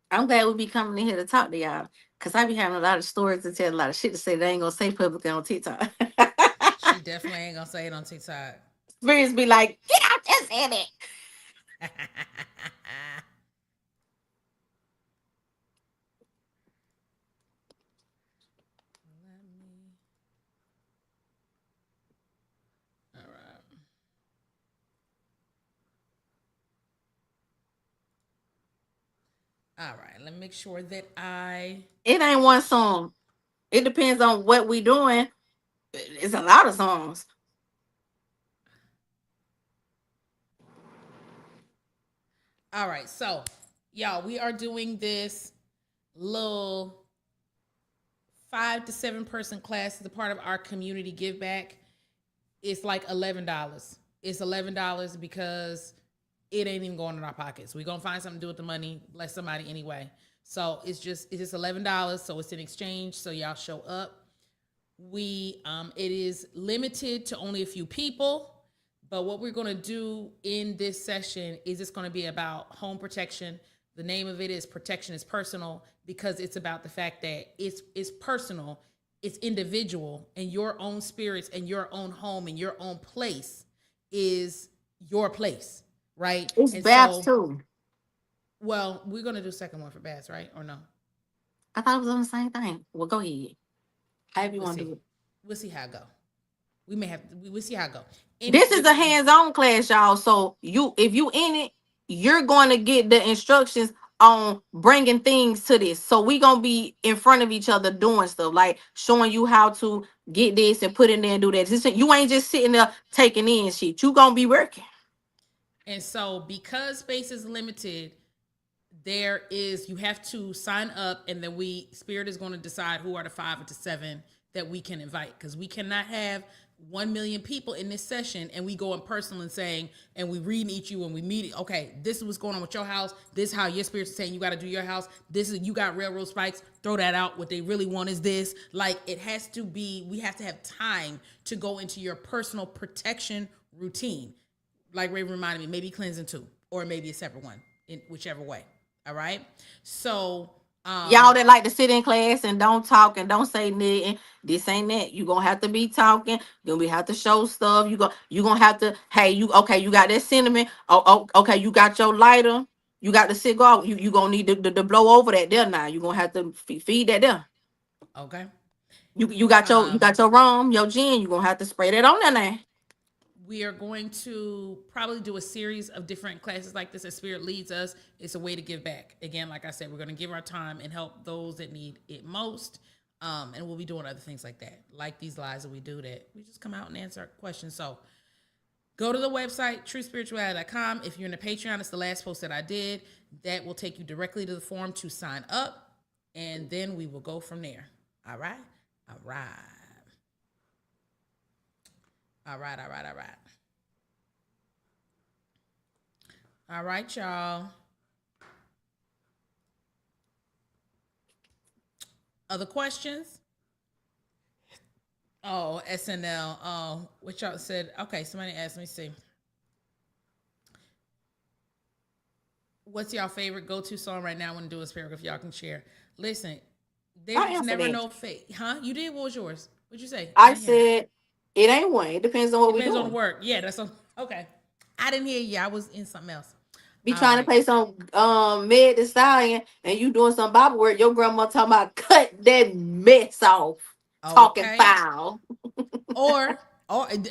Speaker 2: I'm glad we be coming in here to talk to y'all. Cause I be having a lot of stories to tell, a lot of shit to say that I ain't gonna say publicly on TikTok.
Speaker 1: She definitely ain't gonna say it on TikTok.
Speaker 2: Spirits be like, get out, just in it.
Speaker 1: All right. All right. Let me make sure that
Speaker 2: It ain't one song. It depends on what we doing. It's a lot of songs.
Speaker 1: All right. So, y'all, we are doing this little 5 to 7 person class as a part of our community give back. It's like $11. It's $11 because it ain't even going in our pockets. We're gonna find something to do with the money, bless somebody anyway. So it's just $11. So it's in exchange. So y'all show up. It is limited to only a few people. But what we're gonna do in this session is it's gonna be about home protection. The name of it is Protection is Personal, because it's about the fact that it's personal, it's individual, and your own spirits and your own home and your own place is your place, right?
Speaker 2: It's
Speaker 1: and
Speaker 2: baths too.
Speaker 1: Well, we're gonna do a second one for baths, right? Or no?
Speaker 2: I thought it was on the same thing. Well, go ahead. However you want to do it.
Speaker 1: We'll see how it go. We'll see how it go.
Speaker 2: This is a hands-on class, y'all. So if you in it, you're going to get the instructions on bringing things to this. So we gonna be in front of each other doing stuff, like showing you how to get this and put in there and do that. You ain't just sitting there taking in shit. You gonna be working.
Speaker 1: And so because space is limited, you have to sign up, and then Spirit is going to decide who are the 5 or to 7 that we can invite, because we cannot have 1 million people in this session and we go in personal and saying, and we read each you and we meet, okay, this is what's going on with your house, this is how your spirit's saying you got to do your house, this is, you got railroad spikes, throw that out, what they really want is this. Like, it has to be, we have to have time to go into your personal protection routine. Like Ray reminded me, maybe cleansing too, or maybe a separate one, in whichever way. All right. So
Speaker 2: y'all that like to sit in class and don't talk and don't say nothing, this ain't that. You gonna have to be talking. You gonna have to show stuff. You gonna have to. Hey, you got that cinnamon. Oh, okay. You got your lighter. You got the cigar. You gonna need to blow over that there now. You gonna have to feed that there.
Speaker 1: Okay.
Speaker 2: You got your rum, your gin. You gonna have to spray that on there now.
Speaker 1: We are going to probably do a series of different classes like this as Spirit leads us. It's a way to give back. Again, like I said, we're going to give our time and help those that need it most. And we'll be doing other things like that, like these lives that we do, that we just come out and answer questions. So go to the website, truespirituality.com. If you're in the Patreon, it's the last post that I did. That will take you directly to the form to sign up. And then we will go from there. All right? All right. All right. All right, y'all. Other questions? Oh, SNL. Oh, what y'all said. Okay, somebody asked me, see. What's y'all favorite go-to song right now when doing Spirit? If y'all can share. Listen, there's never no fate. Huh? You did? What was yours? What'd you say?
Speaker 2: I said It ain't one. It depends on what we
Speaker 1: Depends on
Speaker 2: doing.
Speaker 1: the work. Yeah, that's okay. I didn't hear you. I was in something else.
Speaker 2: Be
Speaker 1: All
Speaker 2: trying to
Speaker 1: right.
Speaker 2: play some Meg the Stallion and you doing some Bible work. Your grandma talking about cut that mess off. Talking
Speaker 1: Okay.
Speaker 2: foul.
Speaker 1: or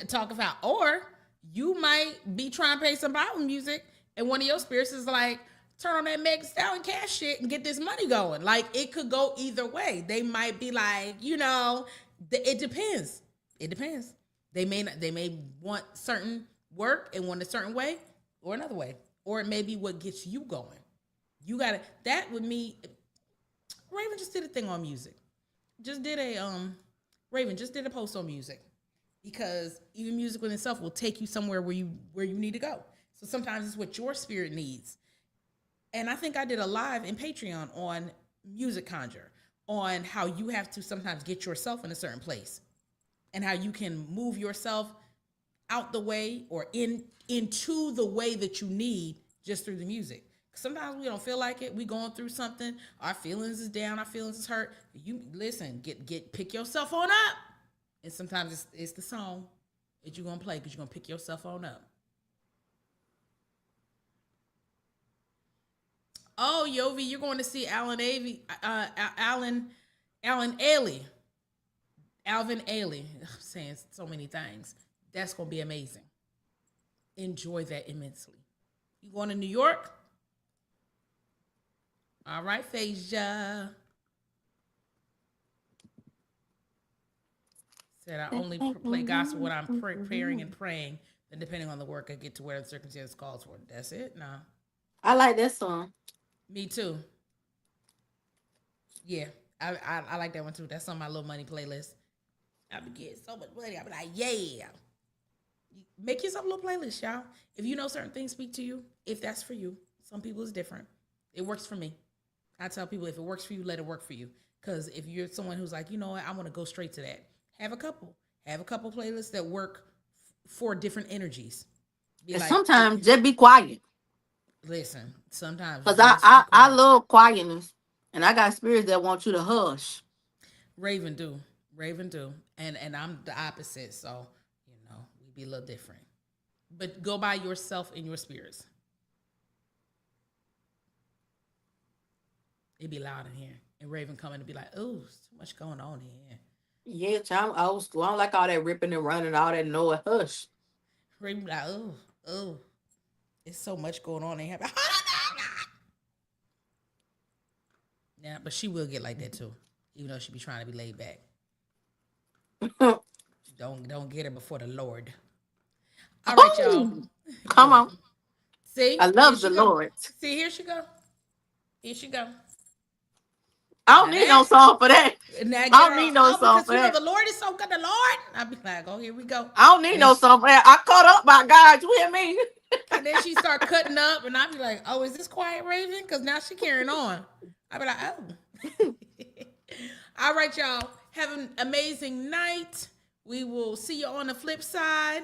Speaker 1: talk about, or you might be trying to play some Bible music and one of your spirits is like, turn on that Meg Thee Stallion cash shit and get this money going. Like, it could go either way. They might be like, it depends. It depends. They may want certain work and want a certain way or another way, or it may be what gets you going. You gotta, that with me. Raven just did a thing on music. Raven just did a post on music, because even music within itself will take you somewhere where you need to go. So sometimes it's what your spirit needs. And I think I did a live in Patreon on Music Conjure, on how you have to sometimes get yourself in a certain place and how you can move yourself out the way or into the way that you need just through the music. Sometimes we don't feel like it. We going through something. Our feelings is down. Our feelings is hurt. You listen, pick yourself on up. And sometimes it's the song that you're going to play because you're going to pick yourself on up. Oh, Yovi, you're going to see Alvin Ailey. I'm saying so many things. That's going to be amazing. Enjoy that immensely. You going to New York? All right, Phasia. Said I only play gospel when I'm preparing and praying. Then depending on the work, I get to where the circumstance calls for. That's it? Nah.
Speaker 2: I like that song.
Speaker 1: Me too. Yeah, I like that one too. That's on my little money playlist. I be getting so much money. I be like, yeah. Make yourself a little playlist, y'all. If you know certain things speak to you, if that's for you. Some people is different. It works for me. I tell people, if it works for you, let it work for you. Because if you're someone who's like, you know what, I want to go straight to that. Have a couple playlists that work for different energies.
Speaker 2: And like, sometimes just be quiet.
Speaker 1: Listen, sometimes.
Speaker 2: Because I love quietness. And I got spirits that want you to hush.
Speaker 1: Raven do. And I'm the opposite. So, we be a little different. But go by yourself and your spirits. It be loud in here. And Raven coming to be like, oh, there's too much going on here.
Speaker 2: Yeah, I'm old school. I don't like all that ripping and running, all that noise. Hush.
Speaker 1: Raven be like, oh. It's so much going on in here. Yeah, but she will get like that too. Even though she be trying to be laid back. Don't get her before the Lord. All right, y'all.
Speaker 2: Come on.
Speaker 1: See?
Speaker 2: I love the Lord.
Speaker 1: See, here she go.
Speaker 2: I don't need no song for that. I don't need no song for that.
Speaker 1: The Lord is so good, the Lord. I'll be like, oh, here we go.
Speaker 2: I don't need no song for that. I caught up by God. You hear me?
Speaker 1: And then she start cutting up, and I'll be like, oh, is this Quiet Raven? Because now she carrying on. I'll be like, oh. All right, y'all. Have an amazing night. We will see you on the flip side.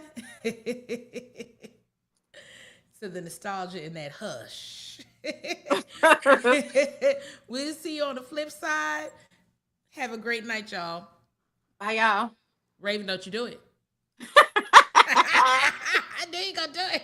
Speaker 1: So the nostalgia in that hush. We'll see you on the flip side. Have a great night, y'all.
Speaker 2: Bye, y'all.
Speaker 1: Raven, don't you do it. I knew you gonna do it.